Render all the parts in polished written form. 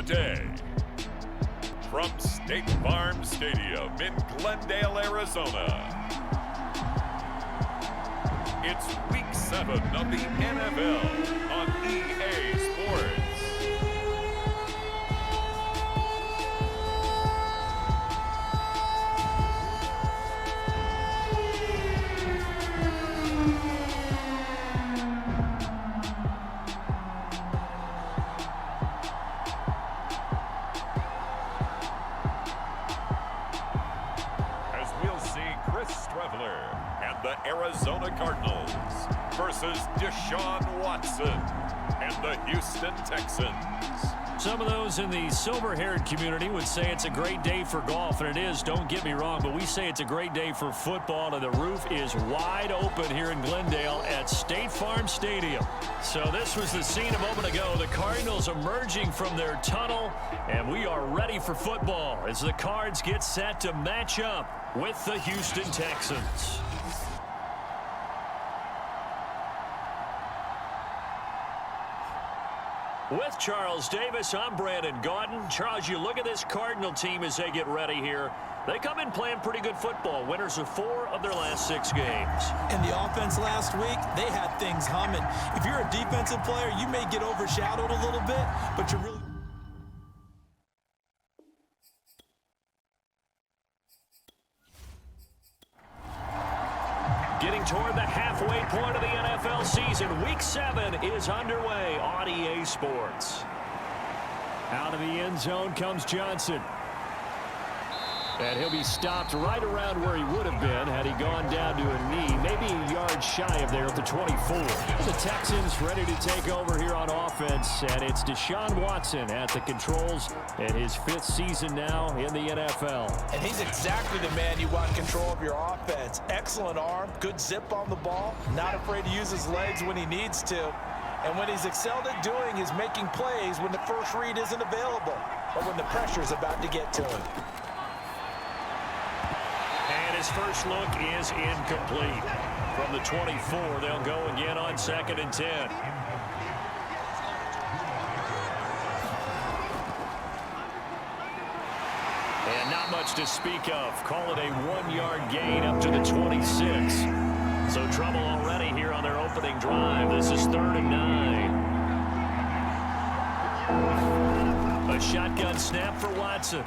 day. From State Farm Stadium in Glendale, Arizona, it's Week 7 of the NFL on EA Sports. And the Arizona Cardinals versus Deshaun Watson and the Houston Texans. Some of those in the silver-haired community would say it's a great day for golf, and it is, don't get me wrong, but we say it's a great day for football, and the roof is wide open here in Glendale at State Farm Stadium. So this was the scene a moment ago, the Cardinals emerging from their tunnel, and we are ready for football as the Cards get set to match up with the Houston Texans. With Charles Davis, I'm Brandon Gaudin. Charles, you look at this Cardinal team as they get ready here. They come in playing pretty good football. Winners of 4 of their last 6 games. And the offense last week, they had things humming. If you're a defensive player, you may get overshadowed a little bit, but you're really... Getting toward the halfway point of the NFL season, Week 7 is underway on EA Sports. Out of the end zone comes Johnson. And he'll be stopped right around where he would have been had he gone down to a knee, maybe a yard shy of there at the 24. The Texans ready to take over here on offense, and it's Deshaun Watson at the controls in his 5th season now in the NFL. And he's exactly the man you want control of your offense. Excellent arm, good zip on the ball, not afraid to use his legs when he needs to. And when he's excelled at doing is making plays when the first read isn't available or when the pressure's about to get to him. His first look is incomplete. From the 24, they'll go again on 2nd and 10. And not much to speak of. Call it a 1-yard gain up to the 26. So trouble already here on their opening drive. This is 3rd and 9. A shotgun snap for Watson.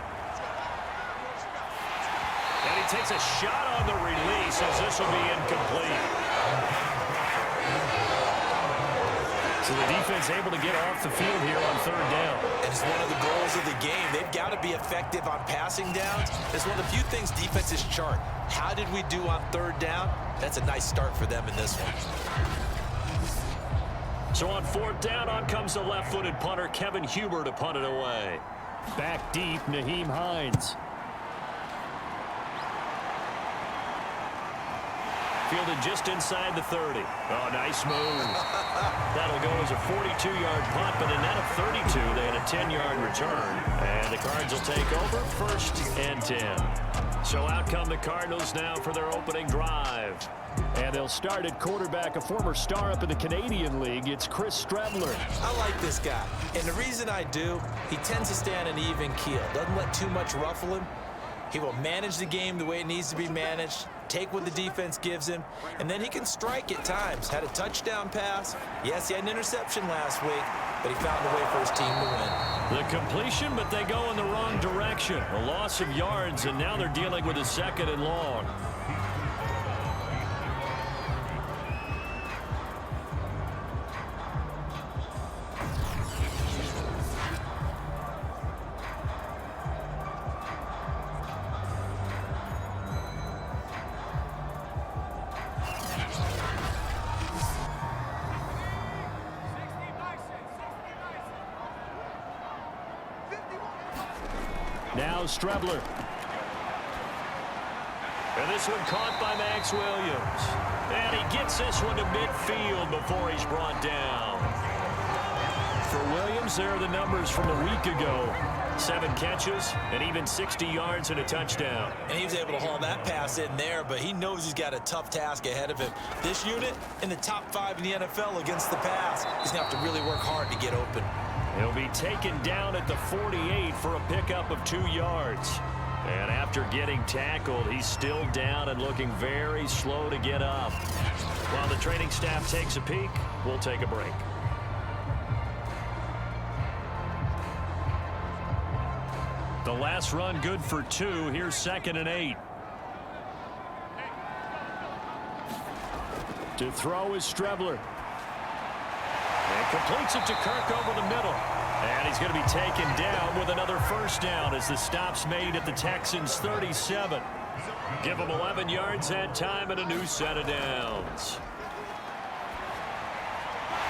And he takes a shot on the release as this will be incomplete. So the defense able to get off the field here on 3rd down. And it's one of the goals of the game. They've got to be effective on passing downs. It's one of the few things defenses chart. How did we do on 3rd down? That's a nice start for them in this one. So on 4th down, on comes the left-footed punter, Kevin Huber, to punt it away. Back deep, Nyheim Hines. Fielded just inside the 30. Oh, nice move. That'll go as a 42-yard punt, but a net of 32. They had a 10-yard return. And the Cards will take over 1st and 10. So out come the Cardinals now for their opening drive. And they'll start at quarterback, a former star up in the Canadian League. It's Chris Strebler. I like this guy. And the reason I do, he tends to stay on an even keel. Doesn't let too much ruffle him. He will manage the game the way it needs to be managed, take what the defense gives him, and then he can strike at times. Had a touchdown pass. Yes, he had an interception last week, but he found a way for his team to win. The completion, but they go in the wrong direction. A loss of yards, and now they're dealing with a 2nd and long. Now Strebler. And this one caught by Max Williams. And he gets this one to midfield before he's brought down. For Williams, there are the numbers from a week ago. 7 catches and even 60 yards and a touchdown. And he was able to haul that pass in there, but he knows he's got a tough task ahead of him. This unit in the top 5 in the NFL against the pass. He's going to have to really work hard to get open. He'll be taken down at the 48 for a pickup of 2 yards. And after getting tackled, he's still down and looking very slow to get up. While the training staff takes a peek, we'll take a break. The last run good for 2. Here's 2nd and 8. To throw is Strebler. And completes it to Kirk over the middle. And he's going to be taken down with another first down as the stop's made at the Texans' 37. Give him 11 yards that time and a new set of downs.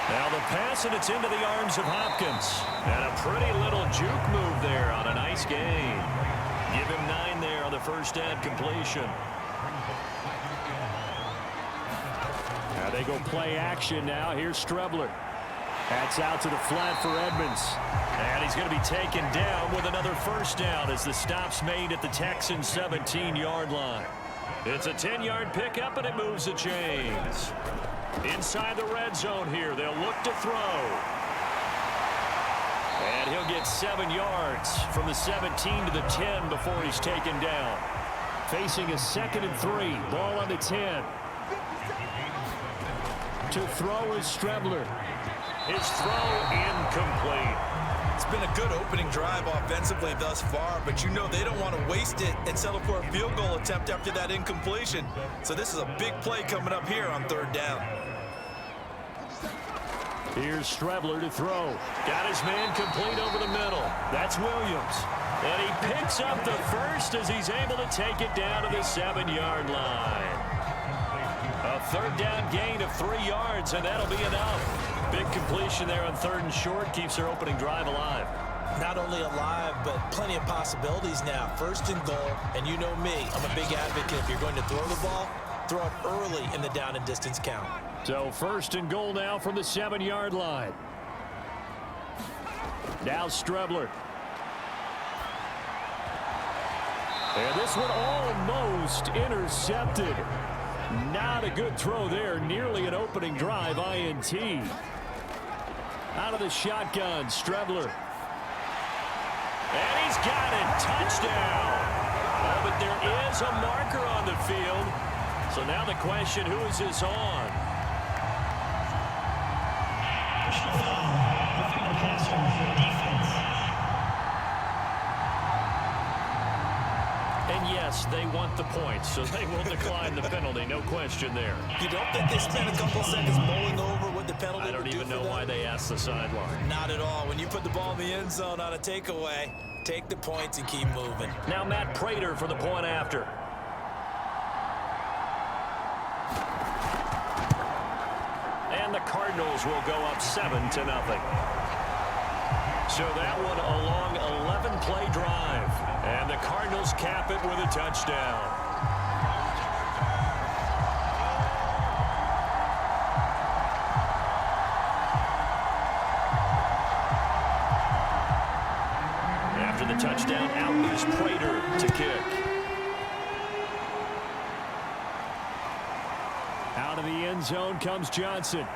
Now the pass, and it's into the arms of Hopkins. And a pretty little juke move there on a nice gain. Give him 9 there on the first down completion. Now they go play action now. Here's Strebler. That's out to the flat for Edmonds. And he's going to be taken down with another first down as the stop's made at the Texans' 17-yard line. It's a 10-yard pickup, and it moves the chains. Inside the red zone here, they'll look to throw. And he'll get 7 yards from the 17 to the 10 before he's taken down. Facing a 2nd and 3, ball on the 10. To throw is Strebler. His throw incomplete. It's been a good opening drive offensively thus far, but you know they don't want to waste it and settle for a field goal attempt after that incompletion. So this is a big play coming up here on 3rd down. Here's Strebler to throw. Got his man complete over the middle. That's Williams. And he picks up the first as he's able to take it down to the 7-yard line. A 3rd down gain of 3 yards, and that'll be enough. Big completion there on 3rd and short keeps their opening drive alive. Not only alive, but plenty of possibilities now. 1st and goal, and you know me, I'm a big advocate. If you're going to throw the ball, throw it early in the down and distance count. So 1st and goal now from the 7-yard line. Now Strebler. And this one almost intercepted. Not a good throw there. Nearly an opening drive INT. Out of the shotgun, Strebler. And he's got it. Touchdown. Oh, but there is a marker on the field. So now the question, who is this on? And yes, they want the points, so they will decline the penalty. No question there. You don't think they spent a couple seconds mulling over what the penalty I don't even know why they asked the sideline. Not at all. When you put the ball in the end zone on a takeaway, take the points and keep moving. Now Matt Prater for the point after. And the Cardinals will go up 7-0. So that one a long 11-play drive. And the Cardinals cap it with a touchdown. After the touchdown, out is Prater to kick. Out of the end zone comes Johnson.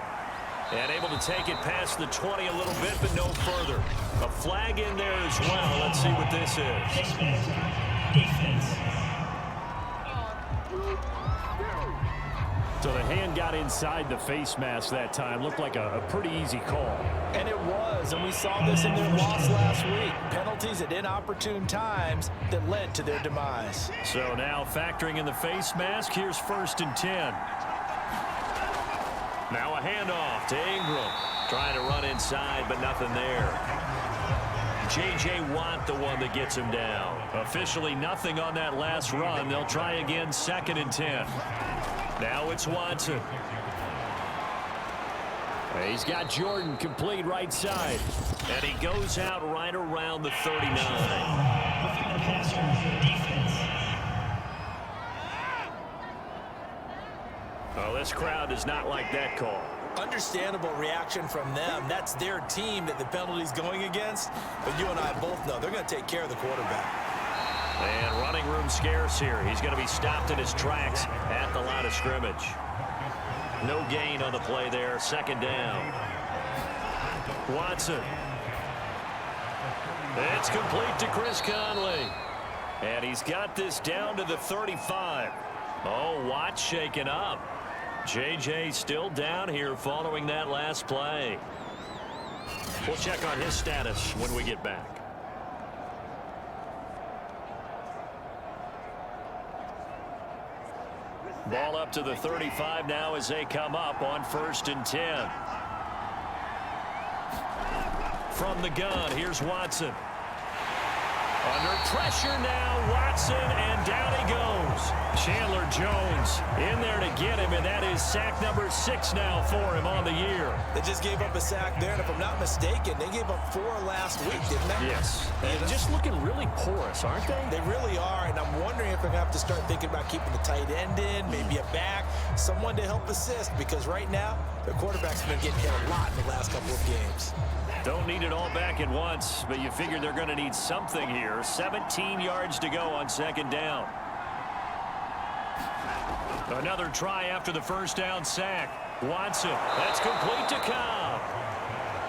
And able to take it past the 20 a little bit, but no further. A flag in there as well. Let's see what this is. So the hand got inside the face mask that time. Looked like a pretty easy call. And it was, and we saw this in their loss last week. Penalties at inopportune times that led to their demise. So now factoring in the face mask, here's 1st and 10. Now a handoff to Ingram. Trying to run inside, but nothing there. J.J. Watt, the one that gets him down. Officially nothing on that last run. They'll try again, 2nd and 10. Now it's Watson. He's got Jordan complete right side. And he goes out right around the 39. Oh, this crowd does not like that call. Understandable reaction from them. That's their team that the penalty's going against. But you and I both know they're going to take care of the quarterback. And running room scarce here. He's going to be stopped in his tracks at the line of scrimmage. No gain on the play there. 2nd down. Watson. It's complete to Chris Conley. And he's got this down to the 35. Oh, Watt shaken up. J.J. still down here following that last play. We'll check on his status when we get back. Ball up to the 35 now as they come up on 1st and 10. From the gun, here's Watson. Under pressure now, Watson, and down he goes. Chandler Jones in there to get him, and that is sack number 6 now for him on the year. They just gave up a sack there, and if I'm not mistaken, they gave up 4 last week, didn't they? Yes. And just looking really porous, aren't they? They really are, and I'm wondering if they're going to have to start thinking about keeping the tight end in, maybe a back, someone to help assist, because right now, their quarterback's been getting hit a lot in the last couple of games. Don't need it all back at once, but you figure they're going to need something here. 17 yards to go on 2nd down. Another try after the 1st down sack. Watson, that's complete to Cobb.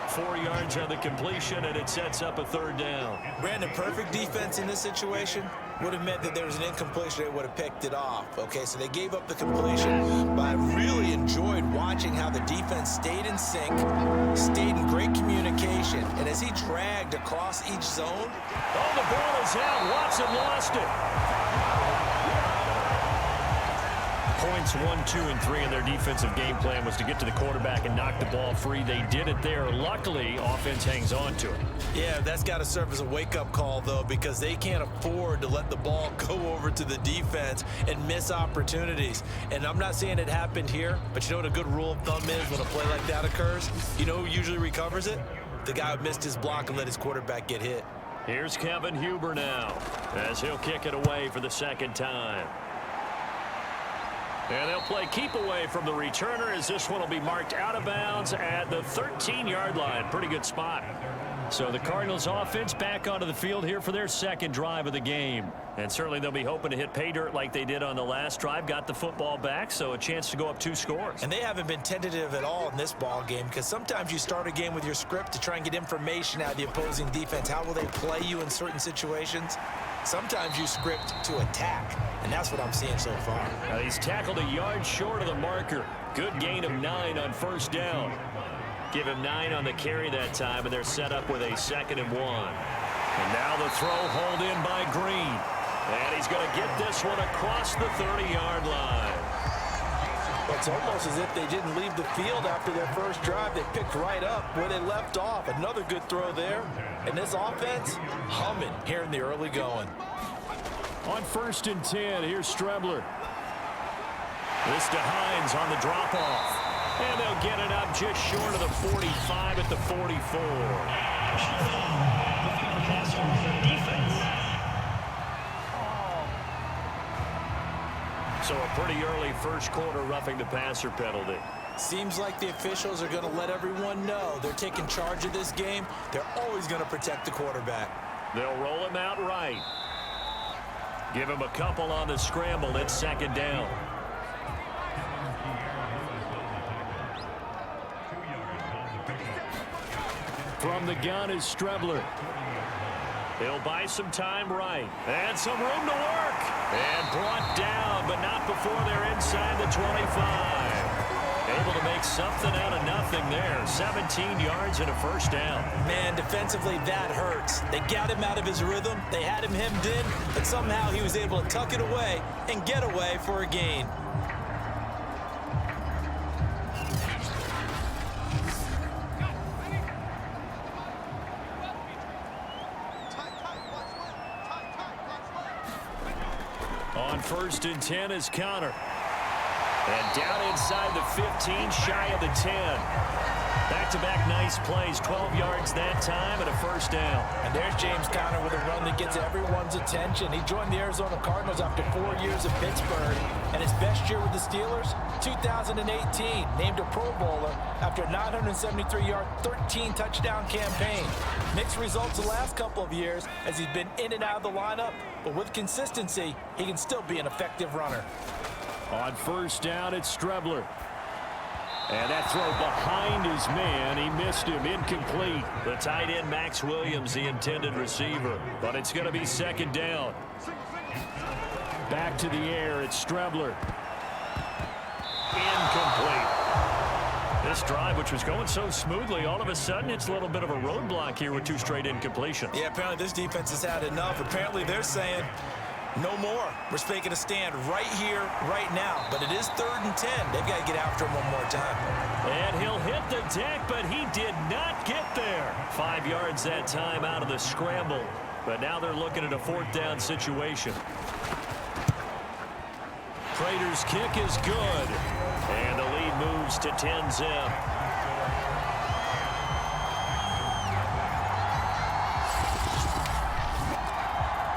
4 yards on the completion, and it sets up a 3rd down. Brandon, perfect defense in this situation would have meant that there was an incompletion. They would have picked it off. Okay, so they gave up the completion, but I really enjoyed watching how the defense stayed in sync, stayed in great communication, and as he dragged across each zone. Oh, the ball is out. Watson lost it. Points 1, 2, and 3 in their defensive game plan was to get to the quarterback and knock the ball free. They did it there. Luckily, offense hangs on to it. Yeah, that's got to serve as a wake-up call, though, because they can't afford to let the ball go over to the defense and miss opportunities. And I'm not saying it happened here, but you know what a good rule of thumb is when a play like that occurs? You know who usually recovers it? The guy who missed his block and let his quarterback get hit. Here's Kevin Huber now, as he'll kick it away for the 2nd time. And they'll play keep away from the returner as this one will be marked out of bounds at the 13-yard line. Pretty good spot. So the Cardinals offense back onto the field here for their 2nd drive of the game. And certainly they'll be hoping to hit pay dirt like they did on the last drive. Got the football back, so a chance to go up 2 scores. And they haven't been tentative at all in this ball game, because sometimes you start a game with your script to try and get information out of the opposing defense. How will they play you in certain situations? Sometimes you script to attack, and that's what I'm seeing so far. Now he's tackled a yard short of the marker. Good gain of 9 on 1st down. Give him 9 on the carry that time, and they're set up with a 2nd and 1. And now the throw hauled in by Green. And he's going to get this one across the 30-yard line. It's almost as if they didn't leave the field after their first drive. They picked right up where they left off. Another good throw there. And this offense, humming here in the early going. On 1st and 10, here's Strebler. This to Hines on the drop-off. And they'll get it up just short of the 45 at the 44. So a pretty early 1st quarter roughing the passer penalty. Seems like the officials are going to let everyone know they're taking charge of this game. They're always going to protect the quarterback. They'll roll him out right. Give him a couple on the scramble. It's 2nd down. From the gun is Strebler. He'll buy some time right. And some room to work. And brought down, but not before they're inside the 25. Able to make something out of nothing there. 17 yards and a 1st down. Man, defensively, that hurts. They got him out of his rhythm. They had him hemmed in, but somehow he was able to tuck it away and get away for a gain. On 1st and 10 is Connor. And down inside the 15, shy of the 10. Back-to-back nice plays, 12 yards that time and a 1st down. And there's James Conner with a run that gets everyone's attention. He joined the Arizona Cardinals after 4 years of Pittsburgh. And his best year with the Steelers, 2018, named a Pro Bowler after a 973-yard, 13-touchdown campaign. Mixed results the last couple of years as he's been in and out of the lineup, but with consistency, he can still be an effective runner. On 1st down, it's Strebler. And that throw behind his man, he missed him, incomplete. The tight end, Max Williams, the intended receiver. But it's going to be second down. Back to the air, it's Strebler. Incomplete. This drive, which was going so smoothly, all of a sudden it's a little bit of a roadblock here with 2 straight incompletions. Yeah, apparently this defense has had enough. Apparently they're saying, no more. We're making a stand right here, right now. But it is 3rd and 10. They've got to get after him one more time. And he'll hit the deck, but he did not get there. 5 yards that time out of the scramble. But now they're looking at a 4th down situation. Prater's kick is good. And the lead moves to 10-zip.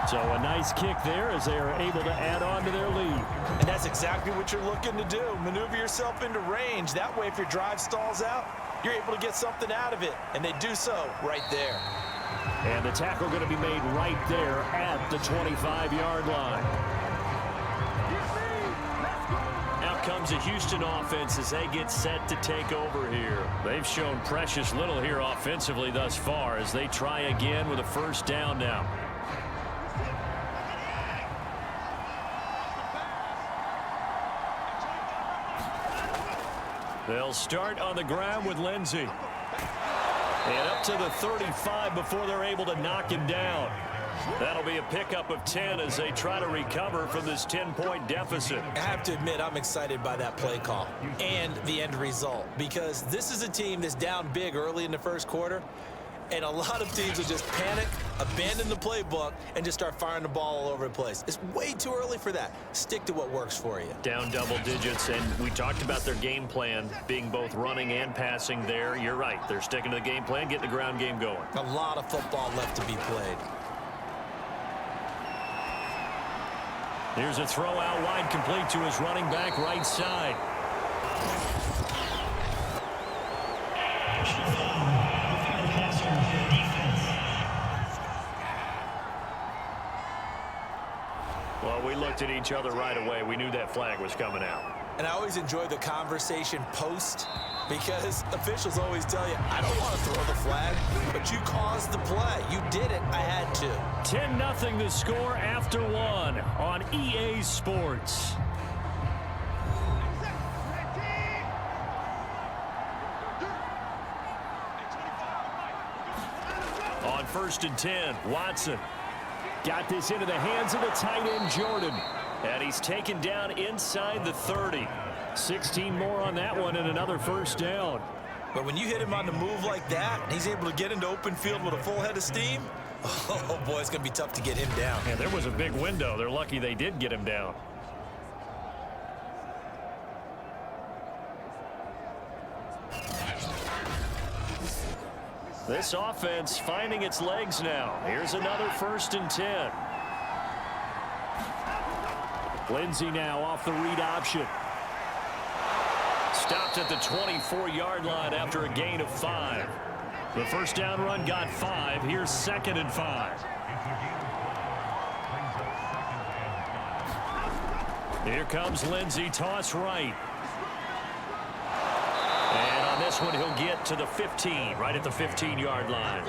So a nice kick there as they are able to add on to their lead. And that's exactly what you're looking to do. Maneuver yourself into range. That way, if your drive stalls out, you're able to get something out of it. And they do so right there. And the tackle going to be made right there at the 25-yard line. Out comes the Houston offense as they get set to take over here. They've shown precious little here offensively thus far as they try again with a 1st down now. They'll start on the ground with Lindsey. And up to the 35 before they're able to knock him down. That'll be a pickup of 10 as they try to recover from this 10-point deficit. I have to admit, I'm excited by that play call and the end result because this is a team that's down big early in the 1st quarter, and a lot of teams will just panic, abandon the playbook, and just start firing the ball all over the place. It's way too early for that. Stick to what works for you. Down double digits, and we talked about their game plan being both running and passing there. You're right. They're sticking to the game plan, getting the ground game going. A lot of football left to be played. Here's a throw out wide, complete to his running back right side. Well, we looked at each other right away. We knew that flag was coming out. And I always enjoy the conversation post because officials always tell you, I don't want to throw the flag, but you caused the play. You did it. I had to. 10-0 the score after 1 on EA Sports. On 1st and 10, Watson got this into the hands of the tight end, Jordan. And he's taken down inside the 30. 16 more on that one and another 1st down. But when you hit him on the move like that, and he's able to get into open field with a full head of steam, oh boy, it's going to be tough to get him down. And there was a big window. They're lucky they did get him down. This offense finding its legs now. Here's another 1st and 10. Lindsey now off the read option. Stopped at the 24-yard line after a gain of 5. The 1st down run got 5. Here's 2nd and 5. Here comes Lindsey, toss right. And on this one, he'll get to the 15, right at the 15-yard line.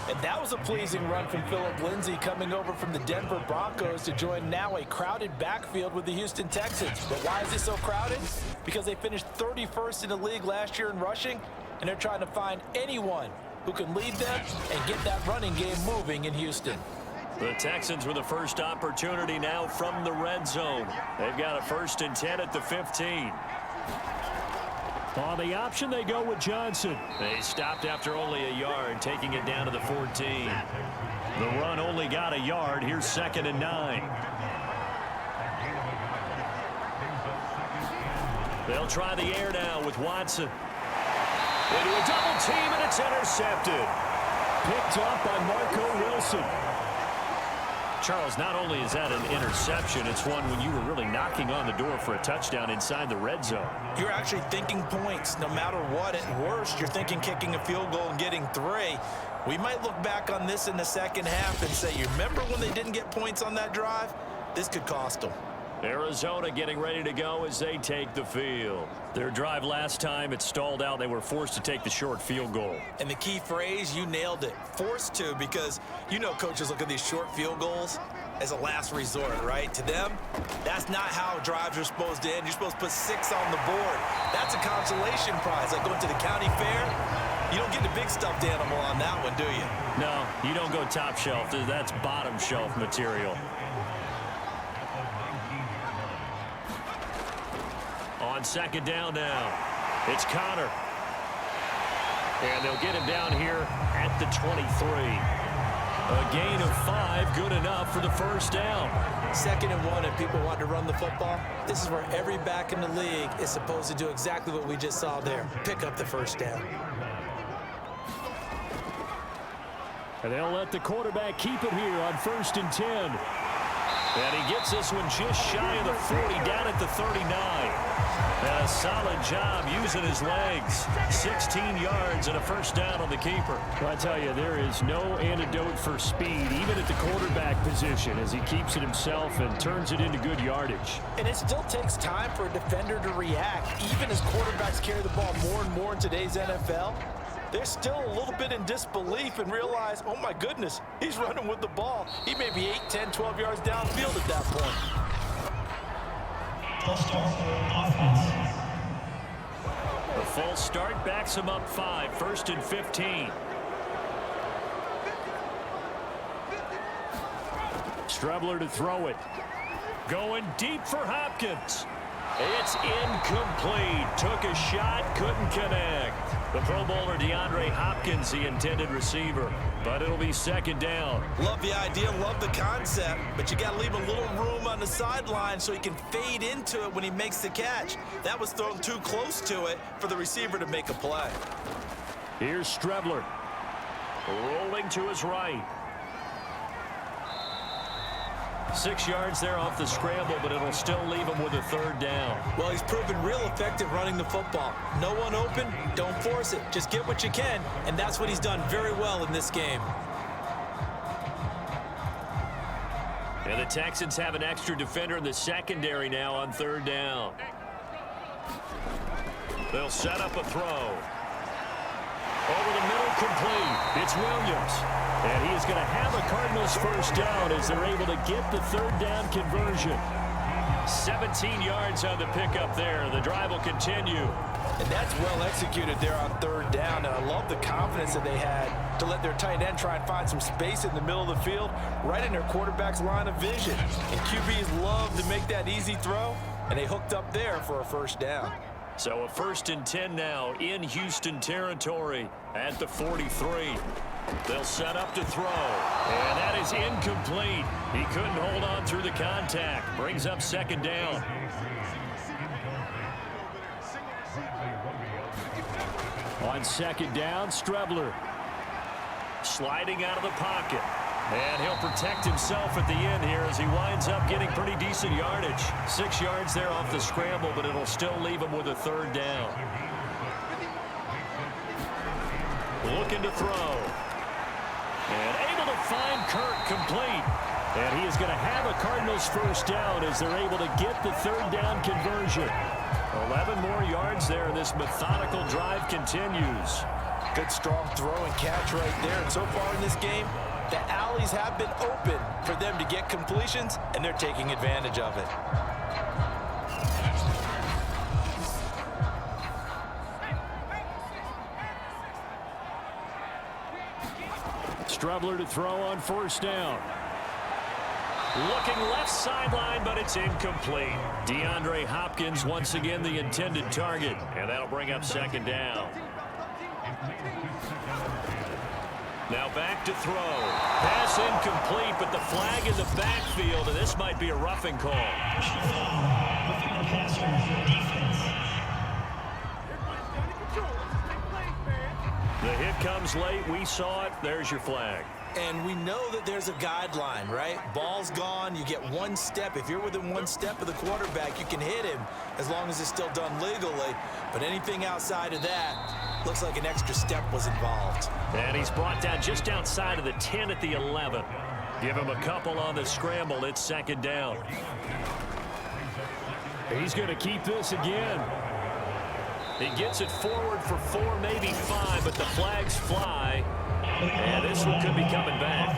And that was a pleasing run from Phillip Lindsay coming over from the Denver Broncos to join now a crowded backfield with the Houston Texans. But why is it so crowded? Because they finished 31st in the league last year in rushing, and they're trying to find anyone who can lead them and get that running game moving in Houston. The Texans with the first opportunity now from the red zone. They've got a 1st and 10 at the 15. On the option, they go with Johnson. They stopped after only a yard, taking it down to the 14. The run only got a yard. Here's 2nd and 9. They'll try the air now with Watson. Into a double team, and it's intercepted. Picked up by Marco Wilson. Charles, not only is that an interception, it's one when you were really knocking on the door for a touchdown inside the red zone. You're actually thinking points no matter what. At worst, you're thinking kicking a field goal and getting 3. We might look back on this in the second half and say, you remember when they didn't get points on that drive? This could cost them. Arizona getting ready to go as they take the field. Their drive last time, it stalled out. They were forced to take the short field goal. And the key phrase, you nailed it. Forced to, because you know coaches look at these short field goals as a last resort, right? To them, that's not how drives are supposed to end. You're supposed to put 6 on the board. That's a consolation prize. Like going to the county fair, you don't get the big stuffed animal on that one, do you? No, you don't go top shelf. That's bottom shelf material. On second down now, it's Connor. And they'll get him down here at the 23. A gain of 5, good enough for the first down. 2nd and 1, and people want to run the football. This is where every back in the league is supposed to do exactly what we just saw there. Pick up the first down. And they'll let the quarterback keep it here on 1st and 10. And he gets this one just shy of the 40, down at the 39. And a solid job using his legs. 16 yards and a first down on the keeper. Well, I tell you, there is no antidote for speed, even at the quarterback position, as he keeps it himself and turns it into good yardage. And it still takes time for a defender to react. Even as quarterbacks carry the ball more and more in today's NFL, they're still a little bit in disbelief and realize, oh my goodness, he's running with the ball. He may be 8, 10, 12 yards downfield at that point. The full start backs him up 5, 1st and 15. Strebler to throw it. Going deep for Hopkins. It's incomplete. Took a shot, couldn't connect. The Pro Bowler DeAndre Hopkins, the intended receiver, but it'll be 2nd down. Love the idea, love the concept, but you got to leave a little room on the sideline so he can fade into it when he makes the catch. That was thrown too close to it for the receiver to make a play. Here's Strebler. Rolling to his right. 6 yards there off the scramble, but it'll still leave him with a 3rd down. Well, he's proven real effective running the football. No one open, don't force it. Just get what you can, and that's what he's done very well in this game. And the Texans have an extra defender in the secondary now on 3rd down. They'll set up a throw. Over the middle, complete. It's Williams. And he is going to have a Cardinals first down as they're able to get the 3rd down conversion. 17 yards on the pickup there. The drive will continue. And that's well executed there on 3rd down. And I love the confidence that they had to let their tight end try and find some space in the middle of the field, right in their quarterback's line of vision. And QBs love to make that easy throw, and they hooked up there for a first down. So a 1st and 10 now in Houston territory at the 43. They'll set up to throw. And that is incomplete. He couldn't hold on through the contact. Brings up 2nd down. On 2nd down, Strebler. Sliding out of the pocket. And he'll protect himself at the end here as he winds up getting pretty decent yardage. 6 yards there off the scramble, but it'll still leave him with a 3rd down. Looking to throw. And able to find Kirk, complete. And he is going to have a Cardinals first down as they're able to get the 3rd down conversion. 11 more yards there, and this methodical drive continues. Good strong throw and catch right there. And so far in this game, the alleys have been open for them to get completions, and they're taking advantage of it. Strebler to throw on 1st down. Looking left sideline, but it's incomplete. DeAndre Hopkins once again the intended target, and that'll bring up 2nd down. Now back to throw. Pass incomplete, but the flag in the backfield, and this might be a roughing call. The hit comes late. We saw it. There's your flag. And we know that there's a guideline, right? Ball's gone. You get 1 step. If you're within 1 step of the quarterback, you can hit him as long as it's still done legally. But anything outside of that, looks like an extra step was involved. And he's brought down just outside of the 10 at the 11. Give him a couple on the scramble. It's 2nd down. He's going to keep this again. He gets it forward for 4, maybe 5, but the flags fly. And this one could be coming back.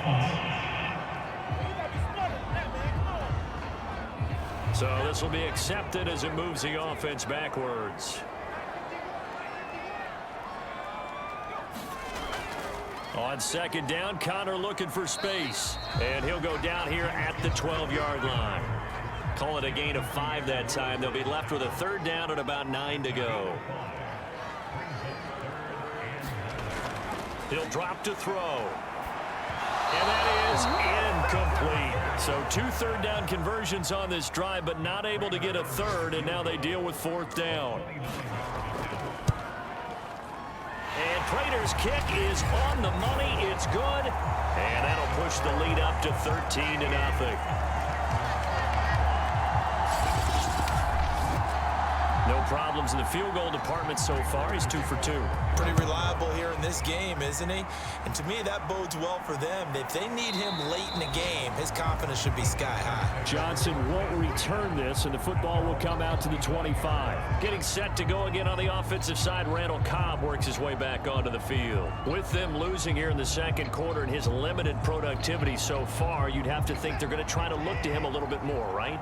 So this will be accepted as it moves the offense backwards. On second down, Connor looking for space. And he'll go down here at the 12-yard line. Call it a gain of 5 that time. They'll be left with a third down and about 9 to go. He'll drop to throw. And that is incomplete. So 2 third-down conversions on this drive, but not able to get a third, and now they deal with 4th down. And Prater's kick is on the money. It's good. And that'll push the lead up to 13-0. No problems in the field goal department so far. He's 2 for 2. Pretty reliable here in this game, isn't he? And to me, that bodes well for them. If they need him late in the game, his confidence should be sky high. Johnson won't return this, and the football will come out to the 25. Getting set to go again on the offensive side, Randall Cobb works his way back onto the field. With them losing here in the second quarter and his limited productivity so far, you'd have to think they're going to try to look to him a little bit more, right?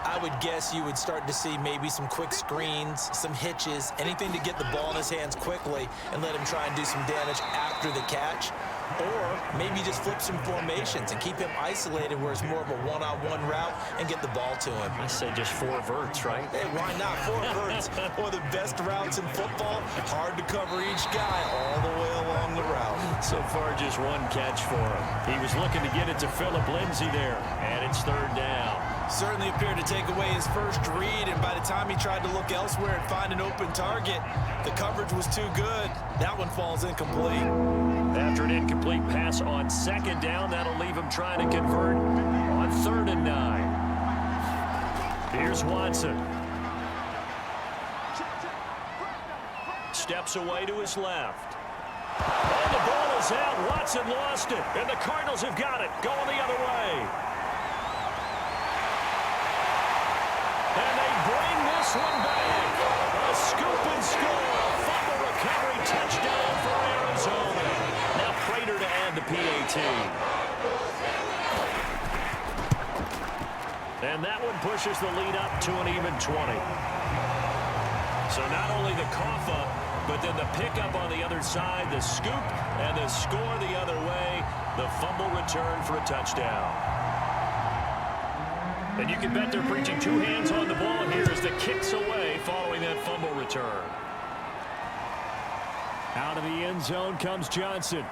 I would guess you would start to see maybe some quick screens, some hitches, anything to get the ball in his hands quickly and let him try and do some damage after the catch. Or maybe just flip some formations and keep him isolated where it's more of a one-on-one route and get the ball to him. I said just 4 verts, right? Hey, why not? 4 verts. One of the best routes in football. Hard to cover each guy all the way along the route. So far, just 1 catch for him. He was looking to get it to Phillip Lindsay there, and it's 3rd down. Certainly appeared to take away his first read, and by the time he tried to look elsewhere and find an open target, the coverage was too good. That one falls incomplete. After an incomplete pass on 2nd down, that'll leave him trying to convert on 3rd and 9. Here's Watson. Steps away to his left. And the ball is out. Watson lost it, and the Cardinals have got it. Going the other way. And they bring this one back. A scoop and score. Fumble recovery touchdown for Arizona. Now Prater to add the PAT. And that one pushes the lead up to an even 20. So not only the cough up, but then the pickup on the other side, the scoop, and the score the other way. The fumble return for a touchdown. And you can bet they're preaching 2 hands on the ball here as the kick's away following that fumble return. Out of the end zone comes Johnson.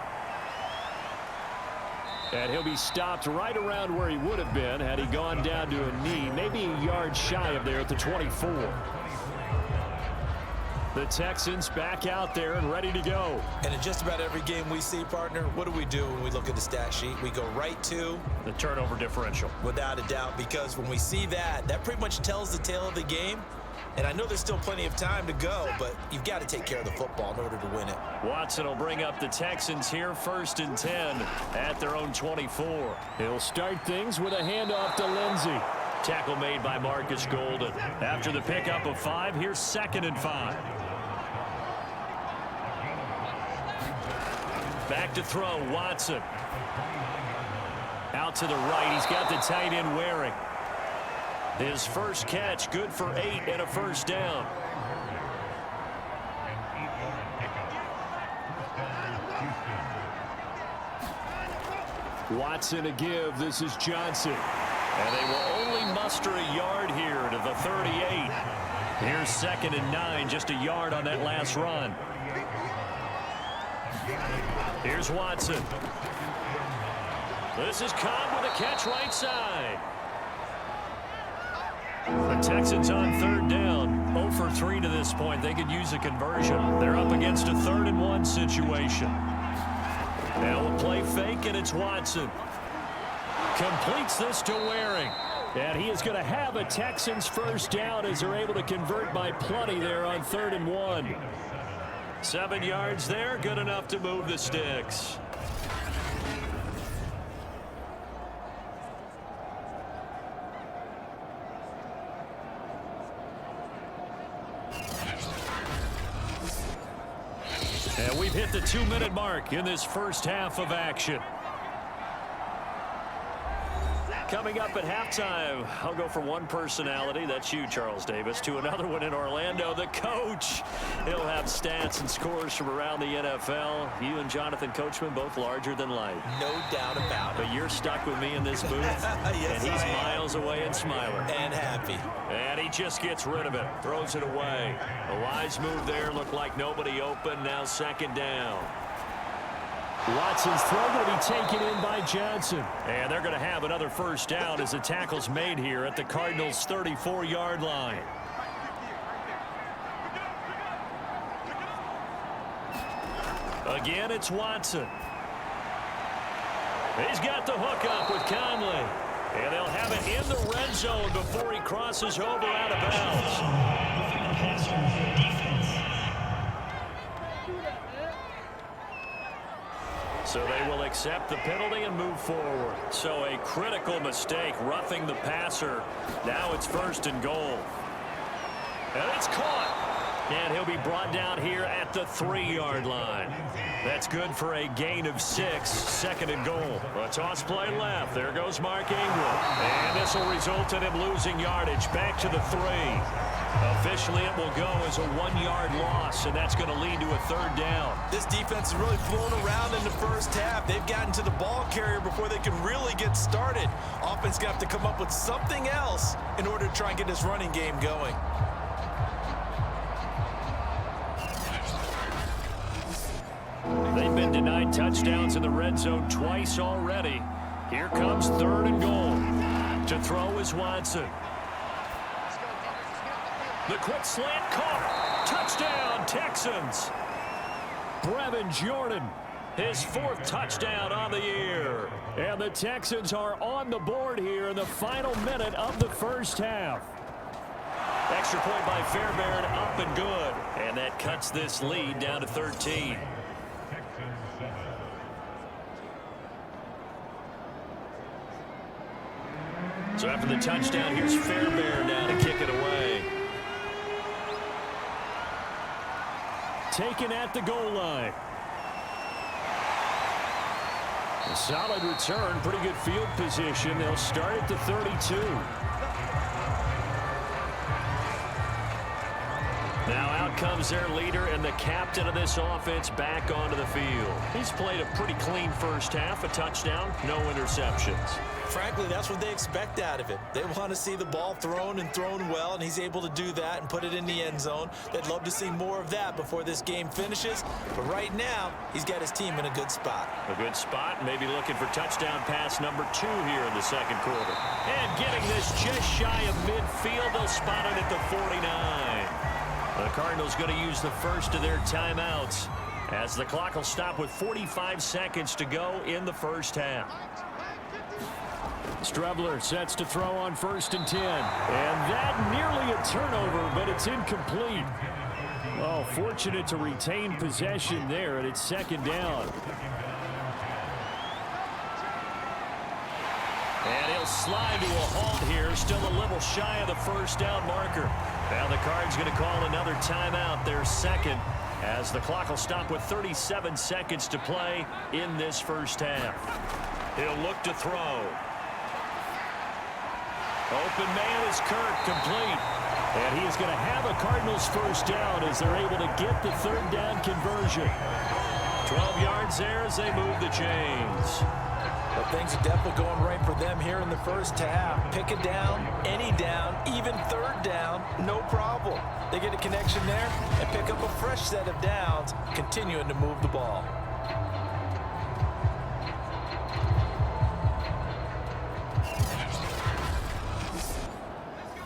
And he'll be stopped right around where he would have been had he gone down to a knee, maybe a yard shy of there at the 24. The Texans back out there and ready to go. And in just about every game we see, partner, what do when we look at the stat sheet? We go right to the turnover differential. Without a doubt, because when we see that, that pretty much tells the tale of the game. And I know there's still plenty of time to go, but you've got to take care of the football in order to win it. Watson will bring up the Texans here 1st and 10 at their own 24. He'll start things with a handoff to Lindsay. Tackle made by Marcus Golden. After the pickup of 5, here's 2nd and 5. Back to throw, Watson. Out to the right, he's got the tight end Waring. His first catch, good for 8 and a 1st down. Watson a give, this is Johnson. And they will only muster a yard here to the 38. Here's 2nd and 9, just a yard on that last run. Here's Watson. This is Cobb with a catch right side. The Texans on 3rd down. 0 for 3 to this point. They could use a conversion. They're up against a 3rd and 1 situation. They'll play fake, and it's Watson. Completes this to Waring. And he is going to have a Texans 1st down as they're able to convert by plenty there on 3rd and 1. 7 yards there, good enough to move the sticks. And we've hit the 2-minute mark in this first half of action. Coming up at halftime, I'll go from one personality, that's you, Charles Davis, to another one in Orlando, the coach. He'll have stats and scores from around the NFL. You and Jonathan Coachman, both larger than life. No doubt about it. But you're stuck with me in this booth, yes, and he's miles away and smiling. And happy. And he just gets rid of it, throws it away. A wise move there, looked like nobody open, now second down. Watson's throw going to be taken in by Johnson. And they're going to have another first down as the tackle's made here at the Cardinals' 34-yard line. Again, it's Watson. He's got the hook up with Conley. And they'll have it in the red zone before he crosses over out of bounds. So they will accept the penalty and move forward. So a critical mistake, roughing the passer. Now it's first and goal. And it's caught. And he'll be brought down here at the 3-yard line. That's good for a gain of 6, second and goal. A toss play left. There goes Mark Ingram. And this will result in him losing yardage. Back to the 3. Officially, it will go as a 1-yard loss, and that's going to lead to a third down. This defense is really flown around in the first half. They've gotten to the ball carrier before they can really get started. Offense going to have to come up with something else in order to try and get this running game going. They've been denied touchdowns in the red zone twice already. Here comes third and goal. To throw is Watson. The quick slant caught. Touchdown, Texans. Brevin Jordan, his 4th touchdown on the year. And the Texans are on the board here in the final minute of the first half. Extra point by Fairbairn, up and good. And that cuts this lead down to 13. So after the touchdown, here's Fairbairn now to kick it away. Taken at the goal line. A solid return, pretty good field position. They'll start at the 32. Now out comes their leader and the captain of this offense back onto the field. He's played a pretty clean first half, a touchdown, no interceptions. Frankly, that's what they expect out of it. They want to see the ball thrown and thrown well, and he's able to do that and put it in the end zone. They'd love to see more of that before this game finishes. But right now, he's got his team in a good spot. A good spot, maybe looking for touchdown pass number 2 here in the second quarter. And getting this just shy of midfield, they'll spot it at the 49. The Cardinals going to use the first of their timeouts as the clock will stop with 45 seconds to go in the first half. Strebler sets to throw on 1st and 10. And that nearly a turnover, but it's incomplete. Oh, fortunate to retain possession there, and it's second down. And he'll slide to a halt here, still a little shy of the first down marker. Now the Cards going to call another timeout, their second, as the clock will stop with 37 seconds to play in this first half. He'll look to throw. Open man is Kirk, complete. And he is going to have a Cardinals first down as they're able to get the third down conversion. 12 yards there as they move the chains. But things are definitely going right for them here in the first half. Pick a down, any down, even third down, no problem. They get a connection there and pick up a fresh set of downs, continuing to move the ball.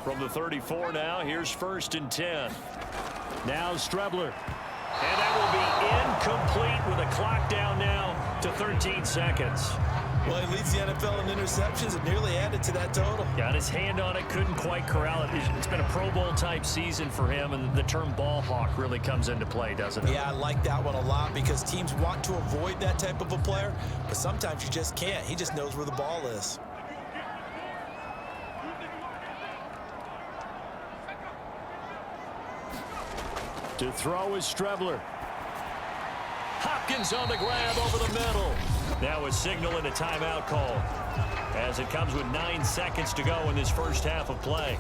From the 34 now, here's 1st and 10. Now Strebler. And that will be incomplete with a clock down now to 13 seconds. Well, he leads the NFL in interceptions and nearly added to that total. Got his hand on it, couldn't quite corral it. It's been a Pro Bowl type season for him, and the term ball hawk really comes into play, doesn't it? Yeah, I like that one a lot because teams want to avoid that type of a player, but sometimes you just can't. He just knows where the ball is. To throw is Strebler. Hopkins on the grab over the middle. Now a signal and a timeout call as it comes with 9 seconds to go in this first half of play.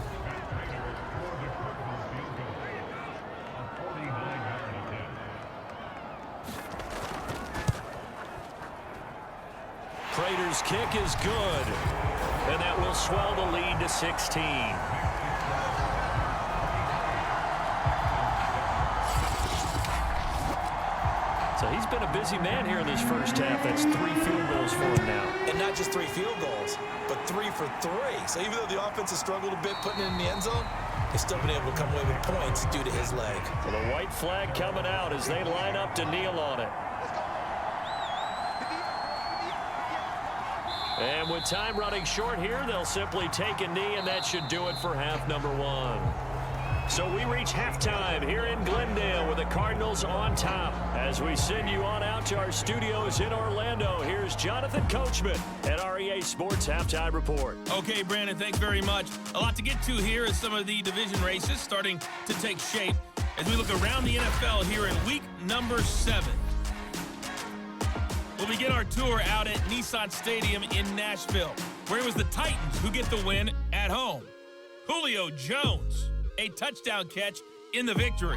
Prater's kick is good, and that will swell the lead to 16. So he's been a busy man here in this first half. That's 3 field goals for him now. And not just 3 field goals, but 3 for 3. So even though the offense has struggled a bit putting it in the end zone, they've still been able to come away with points due to his leg. So the white flag coming out as they line up to kneel on it. And with time running short here, they'll simply take a knee, and that should do it for half number 1. So we reach halftime here in Glendale with the Cardinals on top. As we send you on out to our studios in Orlando, here's Jonathan Coachman at our EA Sports Halftime Report. Okay, Brandon, thanks very much. A lot to get to here as some of the division races starting to take shape as we look around the NFL here in week number 7. We'll begin our tour out at Nissan Stadium in Nashville, where it was the Titans who get the win at home. Julio Jones, a touchdown catch in the victory.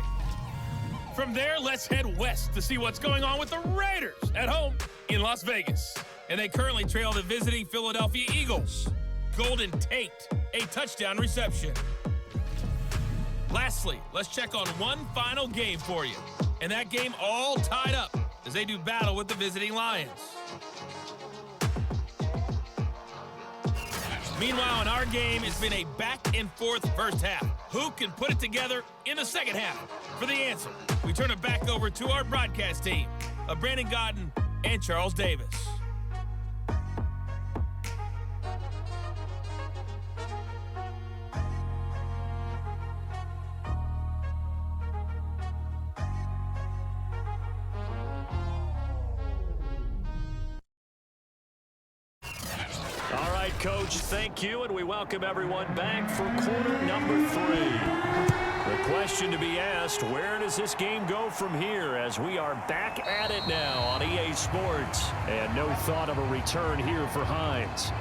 From there, let's head west to see what's going on with the Raiders at home in Las Vegas. And they currently trail the visiting Philadelphia Eagles. Golden Tate, a touchdown reception. Lastly, let's check on one final game for you. And that game all tied up as they do battle with the visiting Lions. Meanwhile, in our game, it's been a back-and-forth first half. Who can put it together in the second half? For the answer, we turn it back over to our broadcast team of Brandon Godden and Charles Davis. Coach, thank you, and we welcome everyone back for quarter number 3. The question to be asked, where does this game go from here as we are back at it now on EA Sports, and no thought of a return here for Hines.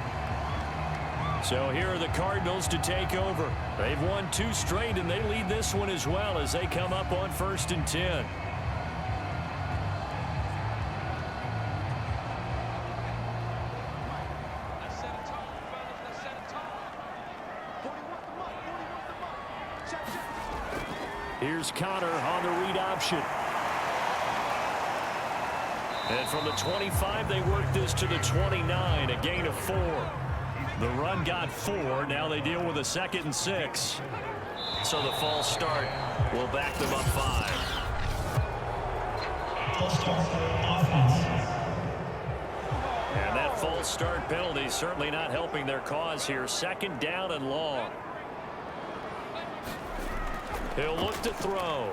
So here are the Cardinals to take over. They've won 2 straight, and they lead this one as well as they come up on 1st and 10. Here's Connor on the read option. And from the 25, they work this to the 29, a gain of 4. The run got 4. Now they deal with a 2nd and 6. So the false start will back them up 5. And that false start penalty certainly not helping their cause here. 2nd down and long. He'll look to throw.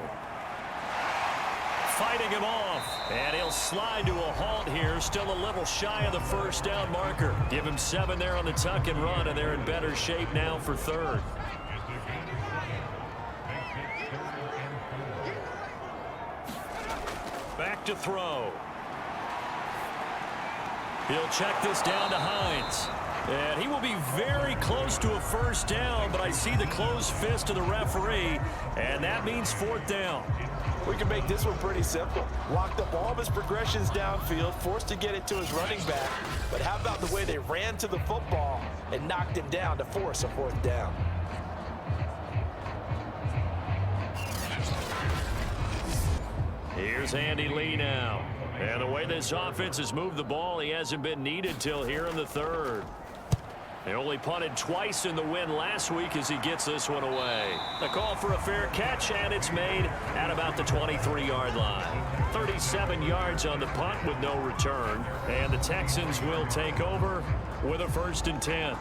Fighting him off. And he'll slide to a halt here. Still a little shy of the 1st down marker. Give him 7 there on the tuck and run, and they're in better shape now for 3rd. Back to throw. He'll check this down to Hines. And he will be very close to a 1st down, but I see the closed fist of the referee, and that means 4th down. We can make this one pretty simple. Locked up all of his progressions downfield, forced to get it to his running back, but how about the way they ran to the football and knocked him down to force a 4th down? Here's Andy Lee now. And the way this offense has moved the ball, he hasn't been needed till here in the 3rd. They only punted twice in the win last week as he gets this one away. The call for a fair catch, and it's made at about the 23-yard line. 37 yards on the punt with no return. And the Texans will take over with a 1st and 10.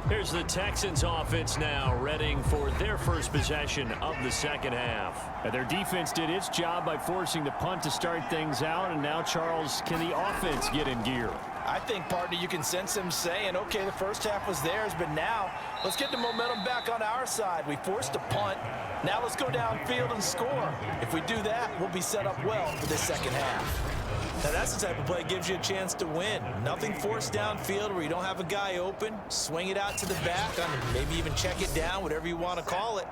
Here's the Texans offense now, readying for their first possession of the 2nd half. And their defense did its job by forcing the punt to start things out, and now, Charles, can the offense get in gear? I think, partner, you can sense him saying, okay, the 1st half was theirs, but now let's get the momentum back on our side. We forced a punt. Now let's go downfield and score. If we do that, we'll be set up well for this 2nd half. Now, that's the type of play that gives you a chance to win. Nothing forced downfield where you don't have a guy open. Swing it out to the back, maybe even check it down, whatever you want to call it.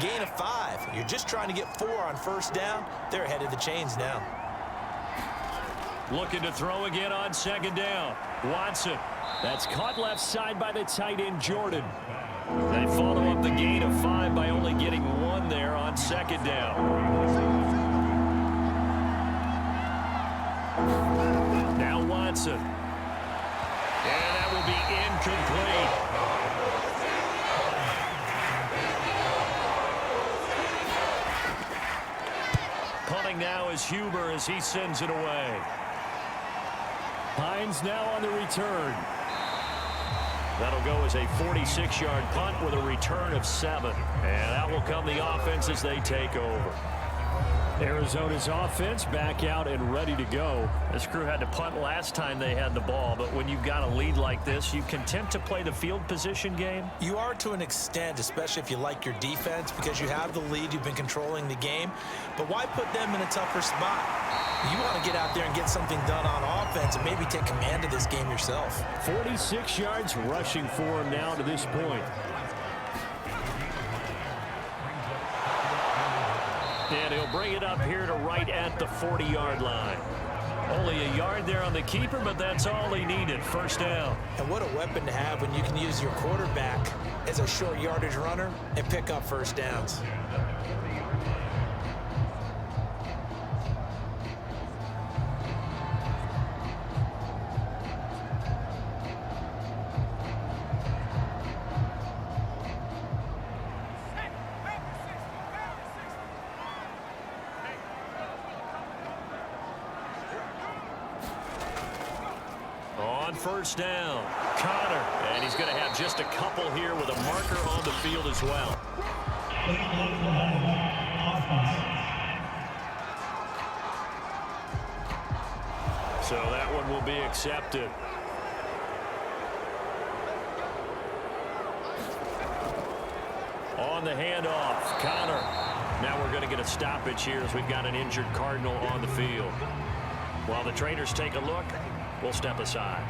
Gain of 5. You're just trying to get 4 on first down. They're ahead of the chains now. Looking to throw again on second down. Watson. That's caught left side by the tight end, Jordan. They follow up the gain of 5 by only getting 1 there on second down. Now Watson. And that will be incomplete. Punting now is Huber as he sends it away. Hines now on the return. That'll go as a 46-yard punt with a return of 7. And out will come the offense as they take over. Arizona's offense back out and ready to go. This crew had to punt last time they had the ball, but when you've got a lead like this, you content to play the field position game? You are to an extent, especially if you like your defense, because you have the lead, you've been controlling the game. But why put them in a tougher spot? You want to get out there and get something done on offense and maybe take command of this game yourself. 46 yards rushing for him now to this point. And he'll bring it up here to right at the 40-yard line. Only a yard there on the keeper, but that's all he needed. First down. And what a weapon to have when you can use your quarterback as a short yardage runner and pick up first downs. On first down, Connor, and he's going to have just a couple here with a marker on the field as well. So that one will be accepted. On the handoff, Connor. Now we're going to get a stoppage here as we've got an injured Cardinal on the field. While the trainers take a look, we'll step aside.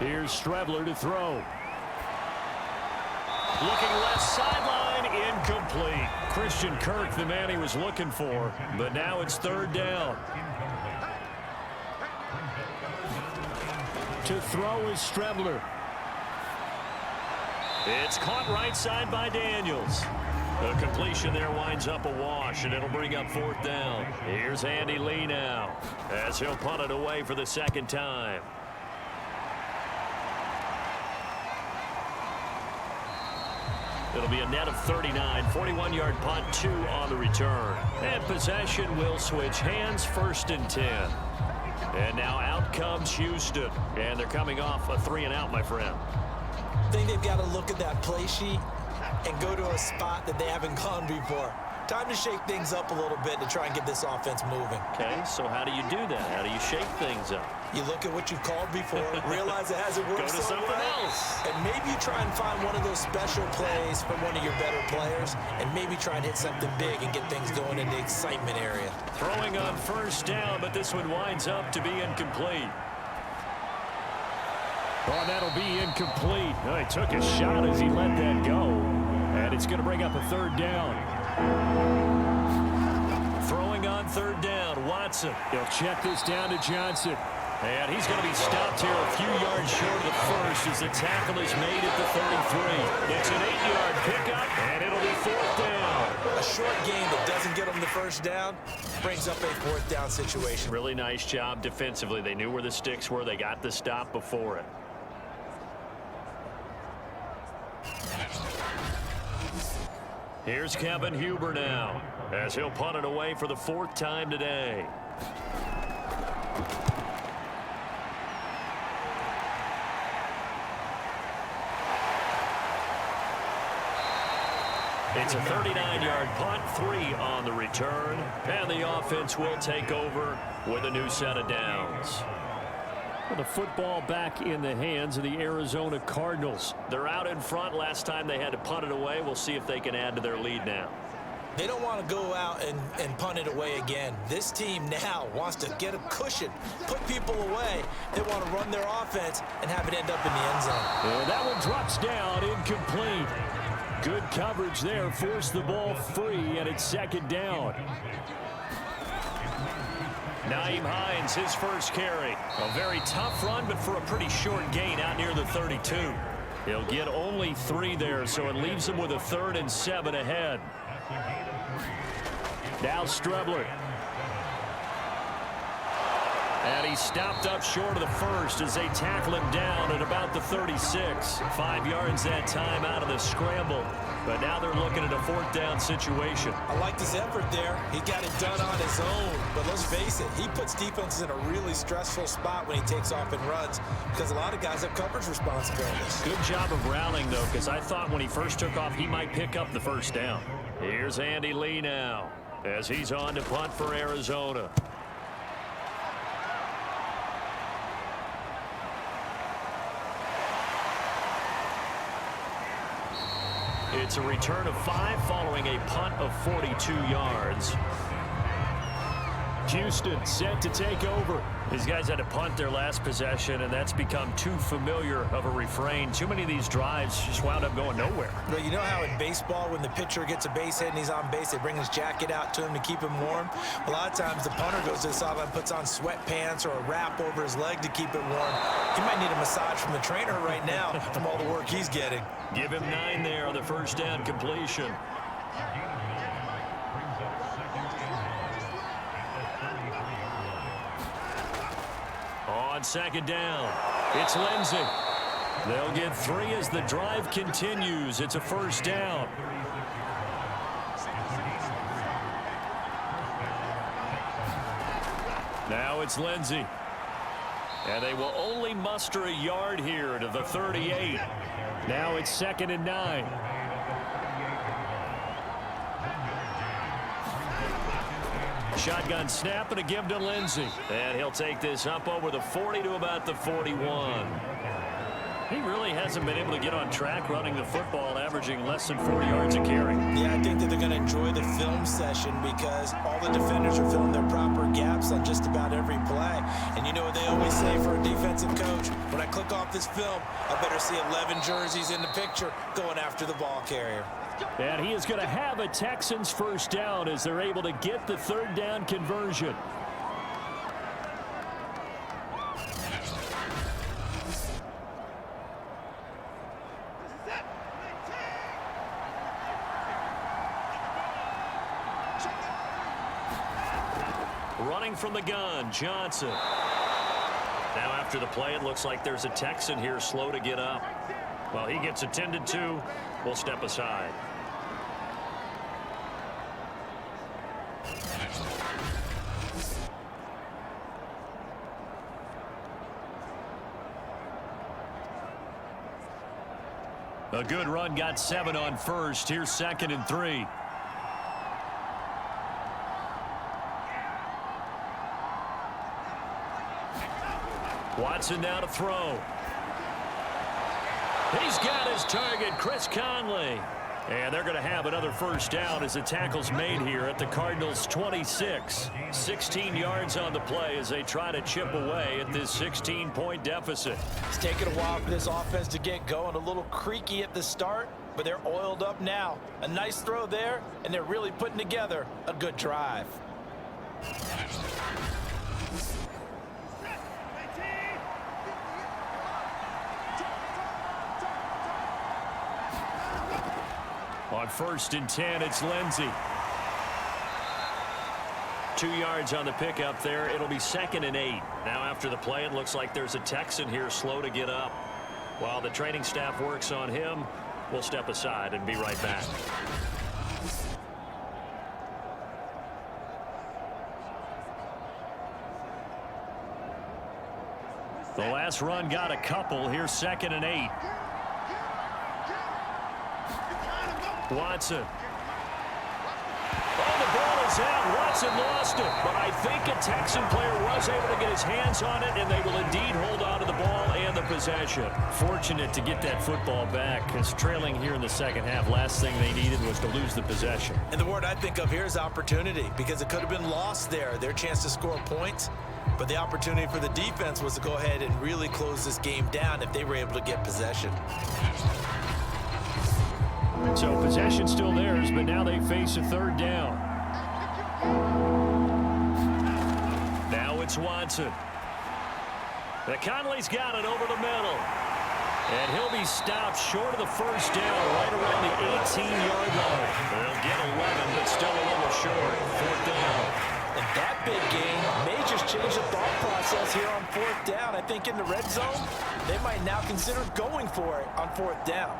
Here's Strebler to throw. Looking left sideline, incomplete. Christian Kirk, the man he was looking for, but now it's third down. To throw is Strebler. It's caught right side by Daniels. The completion there winds up a wash, and it'll bring up fourth down. Here's Andy Lee now, as he'll punt it away for the second time. It'll be a net of 39, 41-yard punt, 2 on the return. And possession will switch hands, 1st and 10. And now out comes Houston. And they're coming off a 3-and-out, my friend. I think they've got to look at that play sheet and go to a spot that they haven't gone before. Time to shake things up a little bit to try and get this offense moving. Okay, so how do you do that? How do you shake things up? You look at what you've called before, realize it hasn't worked Go to so something well, else. and maybe you try and find one of those special plays from one of your better players, and maybe try and hit something big and get things going in the excitement area. Throwing on first down, but this one winds up to be incomplete. Oh, that'll be incomplete. Oh, he took a shot as he let that go. And it's going to bring up a third down. Throwing on third down, Watson. He'll check this down to Johnson. And he's going to be stopped here a few yards short of the first as the tackle is made at the 33. It's an 8-yard pickup, and it'll be fourth down. A short game that doesn't get them the first down brings up a fourth down situation. Really nice job defensively. They knew where the sticks were. They got the stop before it. Here's Kevin Huber now, as he'll punt it away for the 4th time today. It's a 39-yard punt, 3 on the return, and the offense will take over with a new set of downs. The football back in the hands of the Arizona Cardinals. They're out in front. Last time they had to punt it away. We'll see if they can add to their lead now. They don't want to go out and punt it away again. This team now wants to get a cushion, put people away. They want to run their offense and have it end up in the end zone. And that one drops down, incomplete. Good coverage there, forced the ball free, and it's second down. Nyheim Hines, his first carry. A very tough run, but for a pretty short gain out near the 32. He'll get only 3 there, so it leaves him with a 3rd and 7 ahead. Now Strebler. And he stopped up short of the first as they tackle him down at about the 36. 5 yards that time out of the scramble. But now they're looking at a 4th down situation. I like his effort there. He got it done on his own. But let's face it, he puts defenses in a really stressful spot when he takes off and runs because a lot of guys have coverage responsibilities. Good job of rallying, though, because I thought when he first took off, he might pick up the 1st down. Here's Andy Lee now as he's on to punt for Arizona. It's a return of 5 following a punt of 42 yards. Houston set to take over. These guys had to punt their last possession, and that's become too familiar of a refrain. Too many of these drives just wound up going nowhere. Well, you know how in baseball, when the pitcher gets a base hit and he's on base, they bring his jacket out to him to keep him warm? A lot of times the punter goes to the sideline, puts on sweatpants or a wrap over his leg to keep it warm. He might need a massage from the trainer right now from all the work he's getting. Give him 9 there on the 1st down completion. On 2nd down, it's Lindsey. They'll get 3 as the drive continues. It's a 1st down. Now it's Lindsey. And they will only muster a yard here to the 38. Now it's 2nd and 9. Shotgun snap and a give to Lindsey. And he'll take this up over the 40 to about the 41. He really hasn't been able to get on track running the football, averaging less than 4 yards a carry. Yeah, I think that they're going to enjoy the film session because all the defenders are filling their proper gaps on just about every play. And you know what they always say for a defensive coach? When I click off this film, I better see 11 jerseys in the picture going after the ball carrier. And he is going to have a Texans 1st down as they're able to get the 3rd down conversion. Running from the gun, Johnson. Now after the play, it looks like there's a Texan here slow to get up. Well, he gets attended to. We'll step aside. A good run, got 7 on 1st. Here's 2nd and 3. Watson now to throw. He's got his target, Chris Conley. And they're going to have another 1st down as the tackle's made here at the Cardinals' 26. 16 yards on the play as they try to chip away at this 16-point deficit. It's taken a while for this offense to get going. A little creaky at the start, but they're oiled up now. A nice throw there, and they're really putting together a good drive. On 1st and 10, it's Lindsey. 2 yards on the pickup there. It'll be 2nd and 8. Now after the play, it looks like there's a Texan here slow to get up. While the training staff works on him, we'll step aside and be right back. The last run got a couple. Here's 2nd and 8. Watson goes out. Watson lost it, but I think a Texan player was able to get his hands on it, and they will indeed hold on to the ball and the possession. Fortunate to get that football back, because trailing here in the second half, last thing they needed was to lose the possession. And the word I think of here is opportunity, because it could have been lost there, their chance to score points. But the opportunity for the defense was to go ahead and really close this game down if they were able to get possession. So possession still theirs, but now they face a third down. Now it's Watson. The Conley's got it over the middle. And he'll be stopped short of the first down, right around the 18-yard line. They'll get 11, but still a little short. Fourth down. And that big gain may just change the thought process here on fourth down. I think in the red zone, they might now consider going for it on fourth down.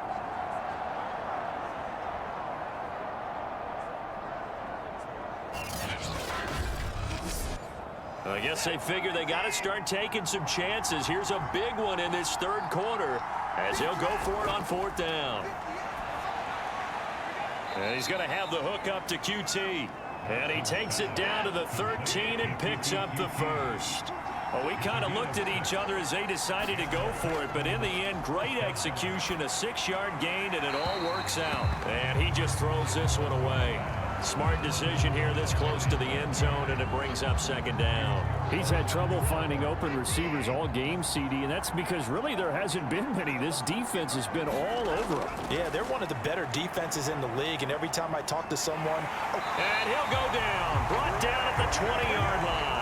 I guess they figure they got to start taking some chances. Here's a big one in this third quarter as he'll go for it on fourth down. And he's going to have the hook up to QT. And he takes it down to the 13 and picks up the first. Well, we kind of looked at each other as they decided to go for it, but in the end, great execution, a 6-yard gain, and it all works out. And he just throws this one away. Smart decision here this close to the end zone, and it brings up second down. He's had trouble finding open receivers all game, CD, and that's because really there hasn't been many. This defense has been all over him. Yeah, they're one of the better defenses in the league, and every time I talk to someone... And he'll go down, brought down at the 20-yard line.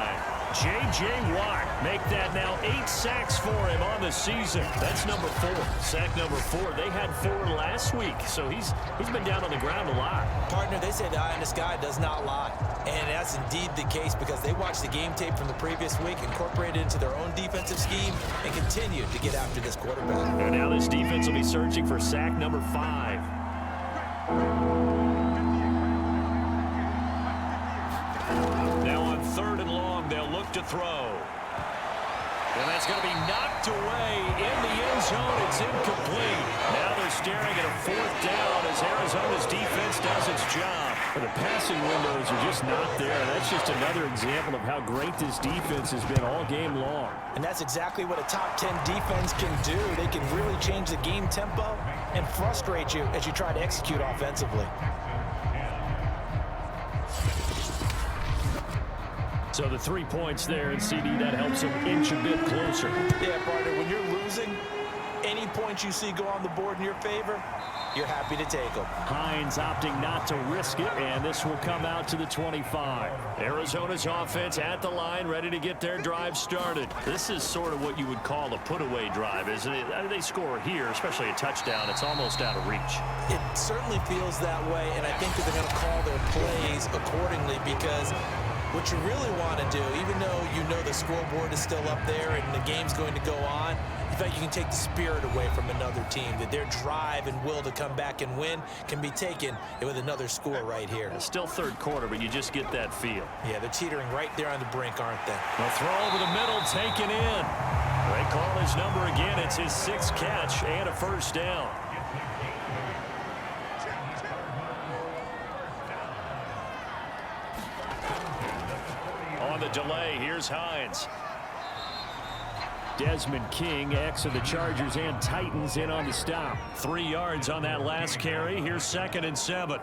J.J. Watt make that now 8 sacks for him on the season. That's number 4. Sack number 4. They had 4 last week, so he's been down on the ground a lot. Partner, they say the eye in the sky does not lie. And that's indeed the case because they watched the game tape from the previous week, incorporated it into their own defensive scheme, and continued to get after this quarterback. And now this defense will be searching for sack number 5. Now on third and long, they'll look to throw. And that's going to be knocked away in the end zone. It's incomplete. Now they're staring at a fourth down as Arizona's defense does its job. The passing windows are just not there. That's just another example of how great this defense has been all game long. And that's exactly what a top 10 defense can do. They can really change the game tempo and frustrate you as you try to execute offensively. So the 3 points there, and CD, that helps them inch a bit closer. Yeah, partner, when you're losing, any points you see go on the board in your favor, you're happy to take them. Hines opting not to risk it, and this will come out to the 25. Arizona's offense at the line, ready to get their drive started. This is sort of what you would call a put-away drive, isn't it? They score here, especially a touchdown. It's almost out of reach. It certainly feels that way, and I think that they're going to call their plays accordingly because what you really want to do, even though you know the scoreboard is still up there and the game's going to go on, you think you can take the spirit away from another team, that their drive and will to come back and win can be taken with another score right here. It's still third quarter, but you just get that feel. Yeah, they're teetering right there on the brink, aren't they? The throw over the middle, taken in. They call his number again. It's his 6th catch and a first down. On the delay, here's Hines. Desmond King, ex of the Chargers and Titans, in on the stop. 3 yards on that last carry. Here's 2nd and 7.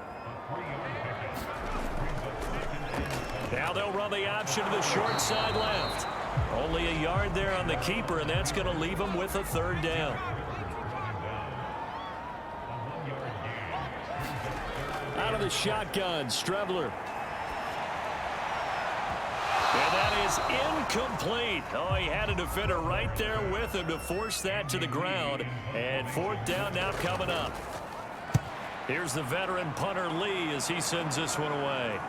Now they'll run the option to the short side left. Only a yard there on the keeper, and that's going to leave them with a third down. Out of the shotgun, Strebler. And that is incomplete. Oh, he had a defender right there with him to force that to the ground. And fourth down now coming up. Here's the veteran punter Lee as he sends this one away.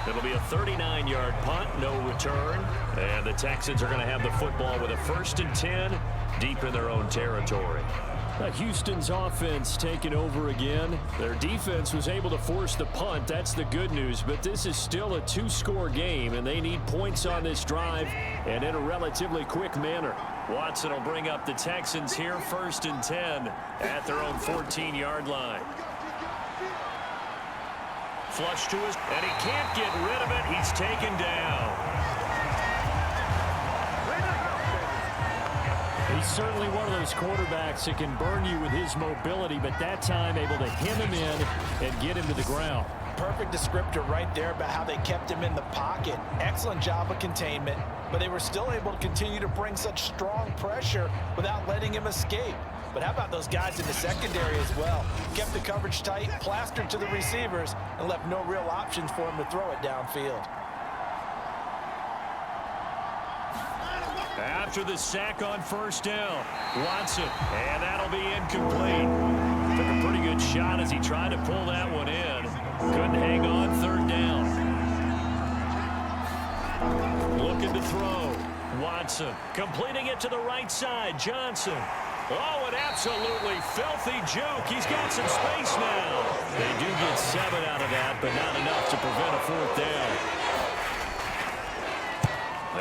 It'll be a 39-yard punt, no return. And the Texans are going to have the football with a 1st and 10 deep in their own territory. Houston's offense taking over again. Their defense was able to force the punt. That's the good news. But this is still a 2-score game, and they need points on this drive and in a relatively quick manner. Watson will bring up the Texans here, 1st and 10 at their own 14-yard line. flush to his, and he can't get rid of it. He's taken down. He's certainly one of those quarterbacks that can burn you with his mobility, but that time able to hem him in and get him to the ground. Perfect descriptor right there about how they kept him in the pocket. Excellent job of containment, but they were still able to continue to bring such strong pressure without letting him escape. But how about those guys in the secondary as well? Kept the coverage tight, plastered to the receivers, and left no real options for him to throw it downfield. After the sack on first down, Watson, and that'll be incomplete. Took a pretty good shot as he tried to pull that one in. Couldn't hang on third down. Looking to throw. Watson completing it to the right side. Johnson. Oh, an absolutely filthy juke. He's got some space now. They do get 7 out of that, but not enough to prevent a fourth down.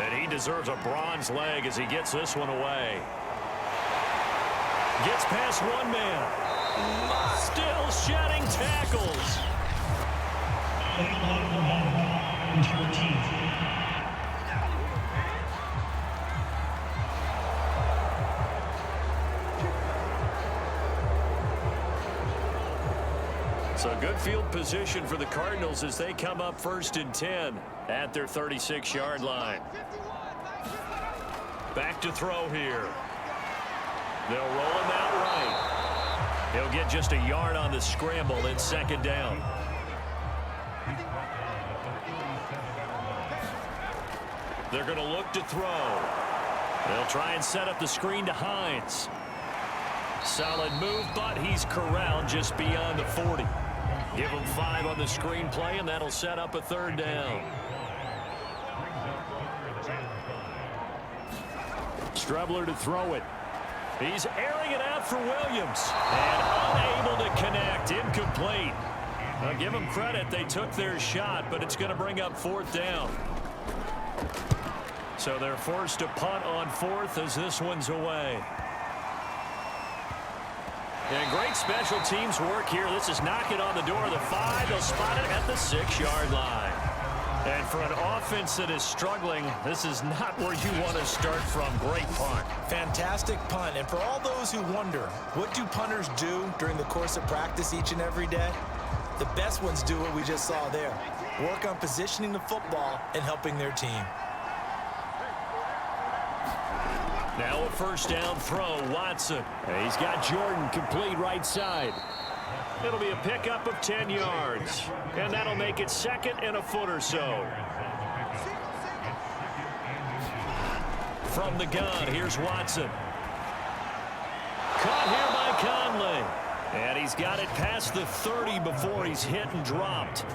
And he deserves a bronze leg as he gets this one away. Gets past one man. Still shedding tackles. So good field position for the Cardinals as they come up 1st and 10 at their 36-yard line. Back to throw here. They'll roll him out right. He'll get just a yard on the scramble. It's 2nd down. They're going to look to throw. They'll try and set up the screen to Hines. Solid move, but he's corralled just beyond the 40. Give him 5 on the screenplay, and that'll set up a 3rd down. Strebler to throw it. He's airing it out for Williams. And unable to connect. Incomplete. Now give them credit. They took their shot, but it's going to bring up 4th down. So they're forced to punt on 4th as this one's away. And great special teams work here. This is knocking on the door of the 5. They'll spot it at the 6-yard line. And for an offense that is struggling, this is not where you want to start from. Great punt. Fantastic punt. And for all those who wonder, what do punters do during the course of practice each and every day? The best ones do what we just saw there. Work on positioning the football and helping their team. Now a 1st down throw, Watson. He's got Jordan complete right side. It'll be a pickup of 10 yards. And that'll make it 2nd and a foot or so. From the gun, here's Watson. Caught here by Conley. And he's got it past the 30 before he's hit and dropped.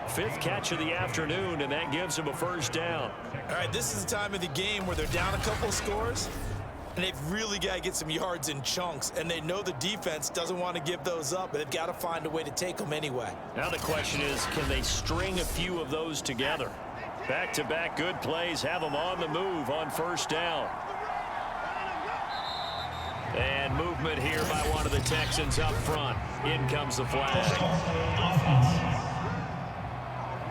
5th catch of the afternoon, and that gives him a 1st down. All right, this is the time of the game where they're down a couple scores, and they've really got to get some yards in chunks, and they know the defense doesn't want to give those up, but they've got to find a way to take them anyway. Now the question is, can they string a few of those together? Back-to-back good plays have them on the move on 1st down. And movement here by one of the Texans up front. In comes the flag.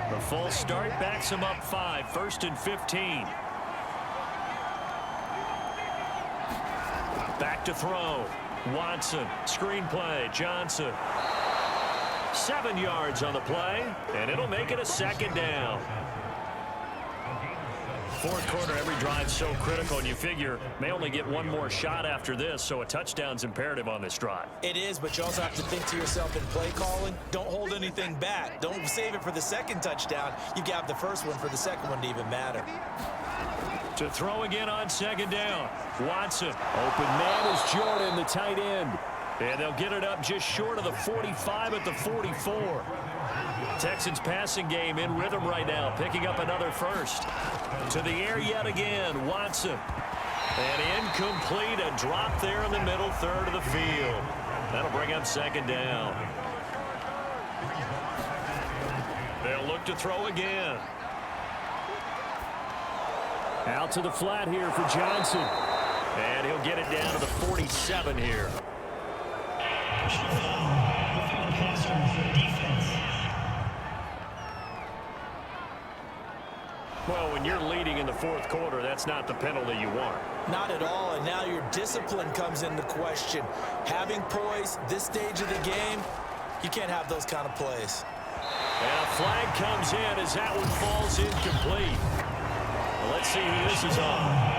The full start backs him up 5, 1st and 15. Back to throw. Watson, screenplay, Johnson. 7 yards on the play, and it'll make it a 2nd down. 4th quarter, every drive so critical, and you figure may only get one more shot after this, so a touchdown's imperative on this drive. It is, but you also have to think to yourself in play calling, don't hold anything back. Don't save it for the 2nd touchdown. You got the 1st one for the 2nd one to even matter. To throw again on 2nd down. Watson. Open man is Jordan, the tight end. And they'll get it up just short of the 45 at the 44. Texans passing game in rhythm right now, picking up another 1st. To the air yet again, Watson. And incomplete, a drop there in the middle 3rd of the field. That'll bring up 2nd down. They'll look to throw again. Out to the flat here for Johnson. And he'll get it down to the 47 here. Well, when you're leading in the fourth quarter, that's not the penalty you want. Not at all, and now your discipline comes into question. Having poise this stage of the game, you can't have those kind of plays. And a flag comes in as that one falls incomplete. Well, let's see who this is on.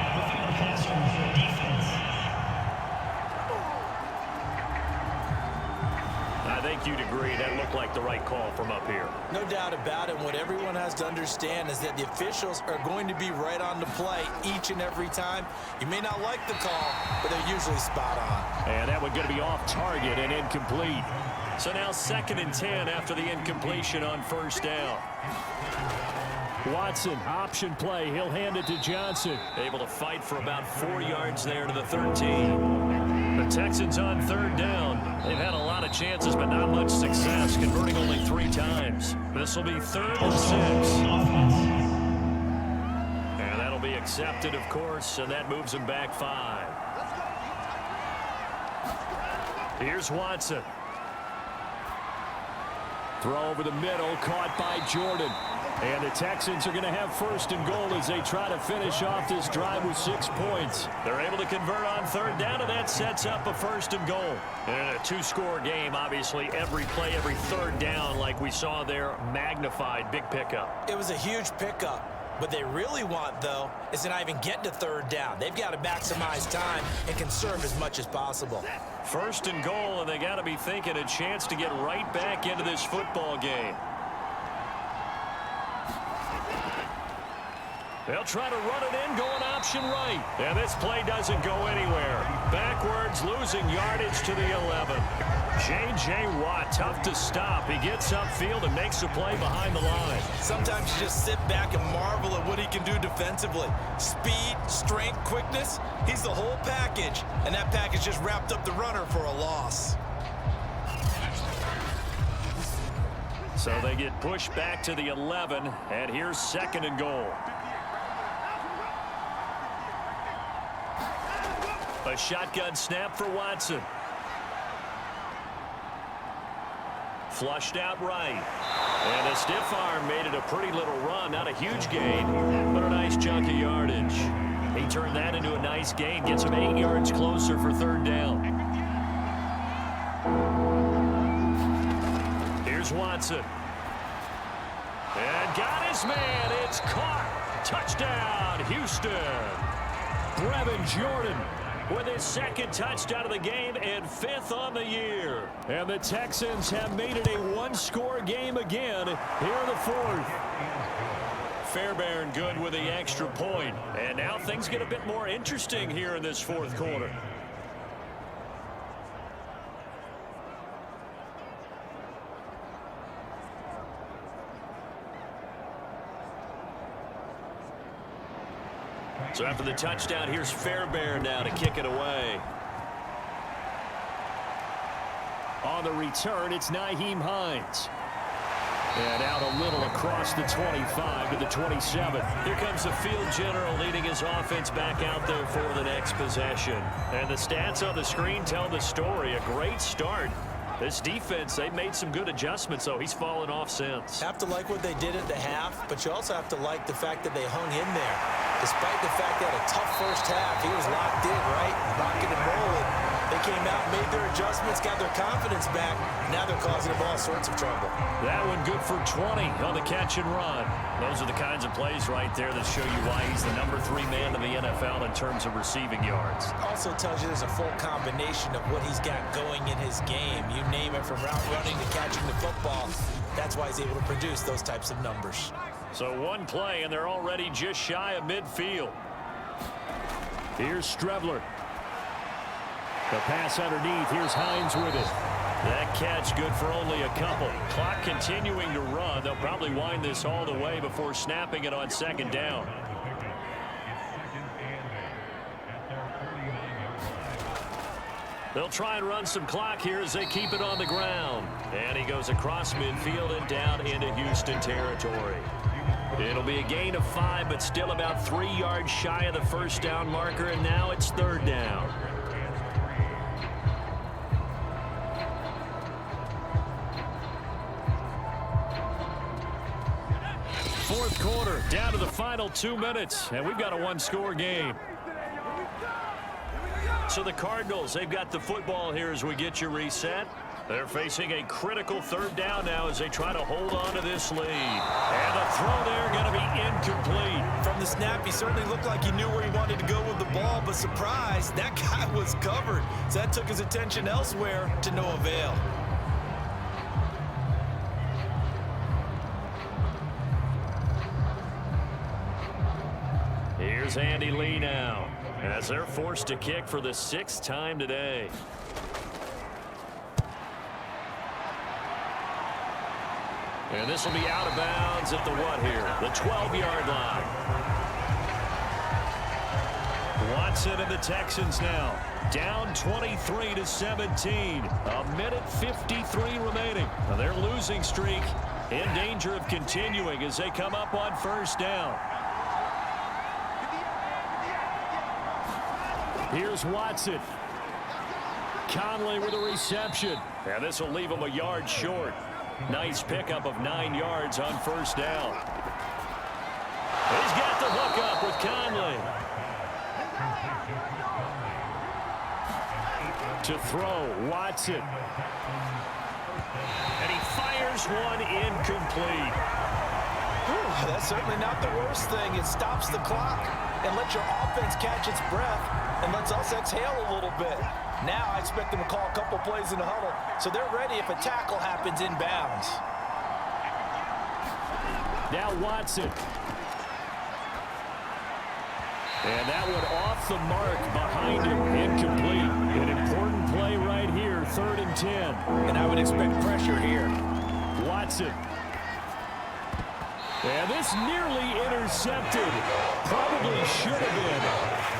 I think you'd agree that looked like the right call from up here. No doubt about it. What everyone has to understand is that the officials are going to be right on the play each and every time. You may not like the call, but they're usually spot on. And that one going to be off target and incomplete. So now 2nd and 10 after the incompletion on first down. Watson, option play. He'll hand it to Johnson. Able to fight for about 4 yards there to the 13. The Texans on 3rd down. They've had a lot of chances, but not much success, converting only 3 times. This will be 3rd and 6. And that'll be accepted, of course, and that moves them back 5. Here's Watson. Throw over the middle, caught by Jordan. And the Texans are going to have 1st and goal as they try to finish off this drive with 6 points. They're able to convert on 3rd down, and that sets up a 1st and goal. And a 2-score game, obviously, every play, every 3rd down, like we saw there, magnified, big pickup. It was a huge pickup. What they really want, though, is to not even get to 3rd down. They've got to maximize time and conserve as much as possible. 1st and goal, and they got to be thinking a chance to get right back into this football game. They'll try to run it in, going option right. And this play doesn't go anywhere. Backwards, losing yardage to the 11. J.J. Watt, tough to stop. He gets upfield and makes a play behind the line. Sometimes you just sit back and marvel at what he can do defensively. Speed, strength, quickness, he's the whole package. And that package just wrapped up the runner for a loss. So they get pushed back to the 11, and here's 2nd and goal. A shotgun snap for Watson. Flushed out right. And a stiff arm made it a pretty little run. Not a huge gain, but a nice chunk of yardage. He turned that into a nice gain. Gets him 8 yards closer for 3rd down. Here's Watson. And got his man. It's caught. Touchdown, Houston. Brevin Jordan with his 2nd touchdown of the game and 5th on the year. And the Texans have made it a 1-score game again here in the 4th. Fairbairn good with the extra point. And now things get a bit more interesting here in this 4th quarter. So after the touchdown, here's Fairbairn now to kick it away. On the return, it's Nyheim Hines. And out a little across the 25 to the 27. Here comes the field general leading his offense back out there for the next possession. And the stats on the screen tell the story. A great start. This defense, they've made some good adjustments, so he's fallen off since. Have to like what they did at the half, but you also have to like the fact that they hung in there. Despite the fact that a tough first half, he was locked in, right? Rocking and rolling. They came out, made their adjustments, got their confidence back. Now they're causing them all sorts of trouble. That one good for 20 on the catch and run. Those are the kinds of plays right there that show you why he's the #3 man in the NFL in terms of receiving yards. Also tells you there's a full combination of what he's got going in his game. You name it, from route running to catching the football. That's why he's able to produce those types of numbers. So one play, and they're already just shy of midfield. Here's Strebler. The pass underneath. Here's Hines with it. That catch good for only a couple. Clock continuing to run. They'll probably wind this all the way before snapping it on 2nd down. They'll try and run some clock here as they keep it on the ground. And he goes across midfield and down into Houston territory. It'll be a gain of 5, but still about 3 yards shy of the 1st down marker, and now it's 3rd down. fourth quarter, down to the final 2 minutes, and we've got a one-score game. So the Cardinals, they've got the football here as we get you reset. They're facing a critical third down now as they try to hold on to this lead. And the throw there going to be incomplete. From the snap, he certainly looked like he knew where he wanted to go with the ball, but surprise, that guy was covered. So that took his attention elsewhere to no avail. Here's Andy Lee now, as they're forced to kick for the 6th time today. And this will be out of bounds at the what here? The 12-yard line. Watson and the Texans now down 23-17. A minute 53 remaining. Now their losing streak in danger of continuing as they come up on first down. Here's Watson. Conley with a reception. And this will leave him a yard short. Nice pickup of 9 yards on first down. He's got the hook up with Conley. To throw, Watson. And he fires one incomplete. That's certainly not the worst thing. It stops the clock and lets your offense catch its breath and lets us exhale a little bit. Now I expect them to call a couple plays in the huddle so they're ready if a tackle happens inbounds. Now Watson. And that one off the mark behind him, incomplete. An important play right here, 3rd and 10. And I would expect pressure here. Watson. And this nearly intercepted. Probably should have been.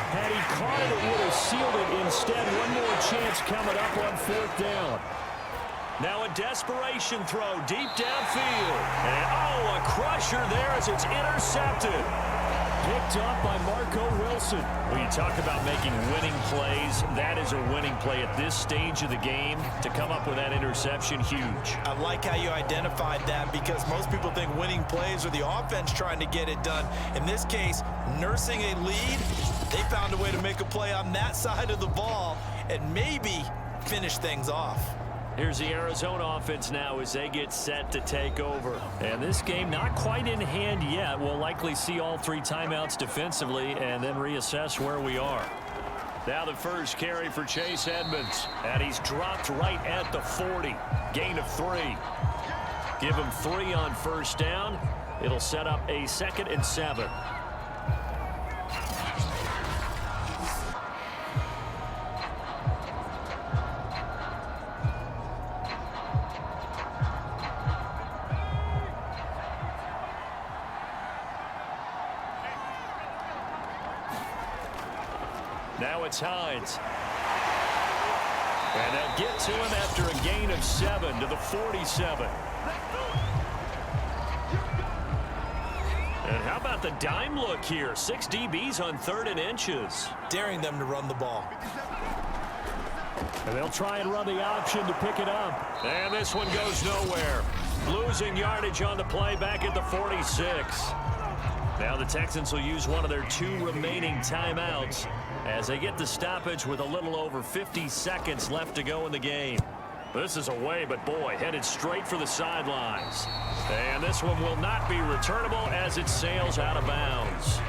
Had he caught it, it would have sealed it. Instead, one more chance coming up on 4th down. Now a desperation throw deep downfield. And a crusher there as it's intercepted. Picked up by Marco Wilson. When you talk about making winning plays, that is a winning play at this stage of the game. To come up with that interception, huge. I like how you identified that because most people think winning plays are the offense trying to get it done. In this case, nursing a lead, they found a way to make a play on that side of the ball and maybe finish things off. Here's the Arizona offense now as they get set to take over. And this game not quite in hand yet. We'll likely see all 3 timeouts defensively and then reassess where we are. Now the first carry for Chase Edmonds. And he's dropped right at the 40. Gain of 3. Give him 3 on first down. It'll set up a 2nd and 7. Now it's Hines. And they'll get to him after a gain of 7 to the 47. And how about the dime look here? 6 DBs on 3rd and inches. Daring them to run the ball. And they'll try and run the option to pick it up. And this one goes nowhere. Losing yardage on the play back at the 46. Now the Texans will use one of their 2 remaining timeouts as they get the stoppage with a little over 50 seconds left to go in the game. This is away, but boy, headed straight for the sidelines. And this one will not be returnable as it sails out of bounds.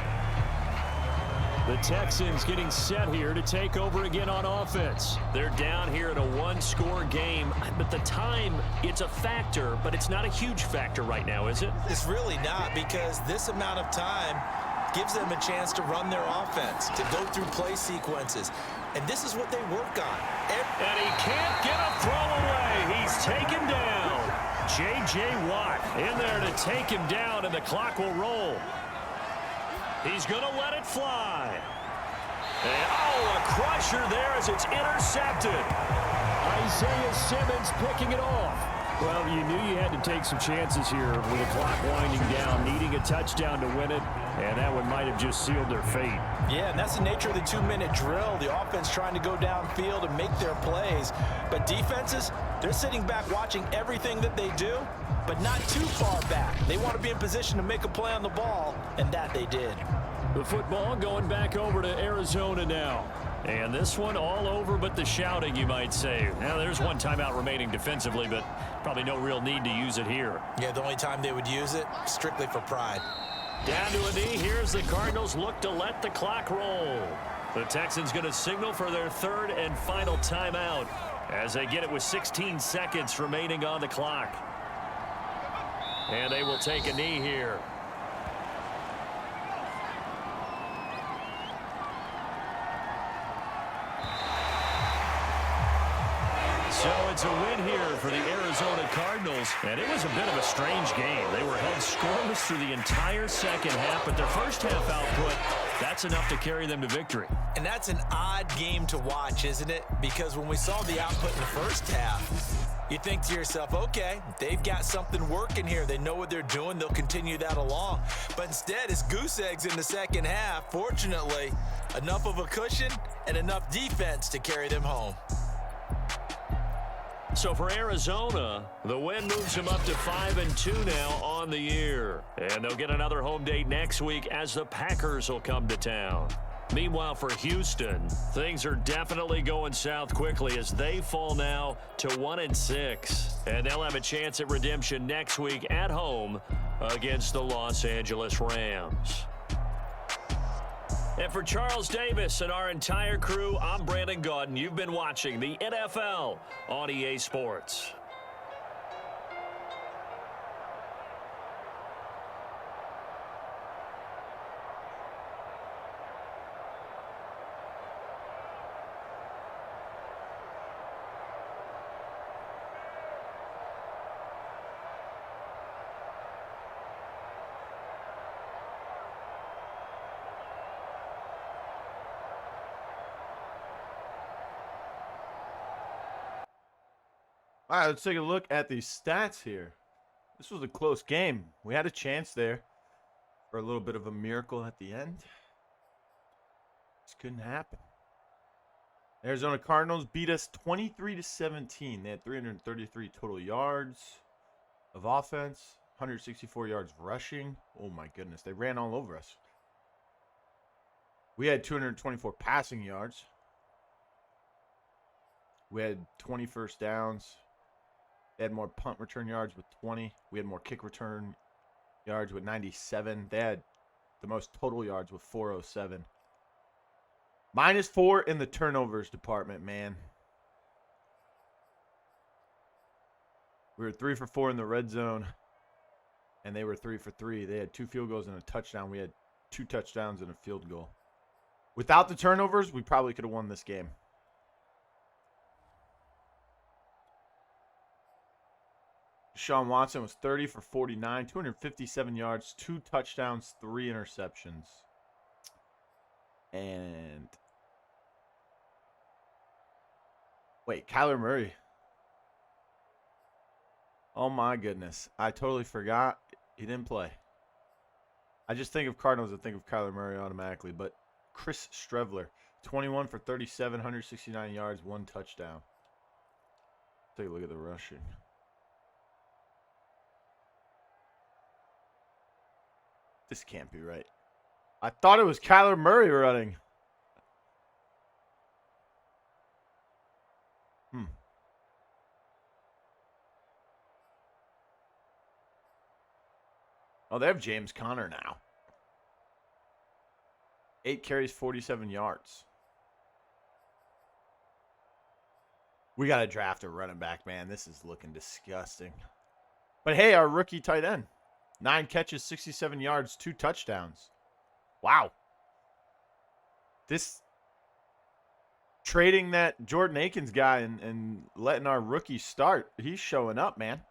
The Texans getting set here to take over again on offense. They're down here in a 1-score game, but the time, it's a factor, but it's not a huge factor right now, is it? It's really not because this amount of time gives them a chance to run their offense, to go through play sequences. And this is what they work on. And he can't get a throw away. He's taken down. J.J. Watt in there to take him down, and the clock will roll. He's going to let it fly. And, a crusher there as it's intercepted. Isaiah Simmons picking it off. Well, you knew you had to take some chances here with the clock winding down, needing a touchdown to win it, and that one might have just sealed their fate. Yeah, and that's the nature of the 2-minute drill. The offense trying to go downfield and make their plays. But defenses, they're sitting back watching everything that they do, but not too far back. They want to be in position to make a play on the ball, and that they did. The football going back over to Arizona now. And this one all over but the shouting, you might say. Now, there's one timeout remaining defensively, but probably no real need to use it here. Yeah, the only time they would use it, strictly for pride. Down to a knee. Here's the Cardinals look to let the clock roll. The Texans going to signal for their third and final timeout as they get it with 16 seconds remaining on the clock. And they will take a knee here. So it's a win here for the Arizona Cardinals, and it was a bit of a strange game. They were held scoreless through the entire second half, but their first half output, that's enough to carry them to victory. And that's an odd game to watch, isn't it? Because when we saw the output in the first half, you think to yourself, okay, they've got something working here. They know what they're doing. They'll continue that along. But instead, it's goose eggs in the second half. Fortunately, enough of a cushion and enough defense to carry them home. So for Arizona, the win moves them up to 5-2 now on the year. And they'll get another home date next week as the Packers will come to town. Meanwhile, for Houston, things are definitely going south quickly as they fall now to 1-6. And they'll have a chance at redemption next week at home against the Los Angeles Rams. And for Charles Davis and our entire crew, I'm Brandon Gaudin. You've been watching the NFL on EA Sports. All right, let's take a look at the stats here. This was a close game. We had a chance there for a little bit of a miracle at the end. Just couldn't happen. Arizona Cardinals beat us 23-17. They had 333 total yards of offense, 164 yards rushing. Oh my goodness, they ran all over us. We had 224 passing yards. We had 20 first downs. They had more punt return yards with 20. We had more kick return yards with 97. They had the most total yards with 407. -4 in the turnovers department, man. We were 3 for 4 in the red zone, and they were 3 for 3. They had 2 field goals and a touchdown. We had 2 touchdowns and a field goal. Without the turnovers, we probably could have won this game. Deshaun Watson was 30 for 49, 257 yards, 2 touchdowns, 3 interceptions. And wait, Kyler Murray. Oh my goodness. I totally forgot he didn't play. I just think of Cardinals and think of Kyler Murray automatically, but Chris Streveler, 21 for 37, 169 yards, 1 touchdown. Take a look at the rushing. This can't be right. I thought it was Kyler Murray running. Oh, they have James Conner now. 8 carries, 47 yards. We got to draft a running back, man. This is looking disgusting. But hey, our rookie tight end. 9 catches, 67 yards, 2 touchdowns. Wow. This trading that Jordan Akins guy and letting our rookie start, he's showing up, man.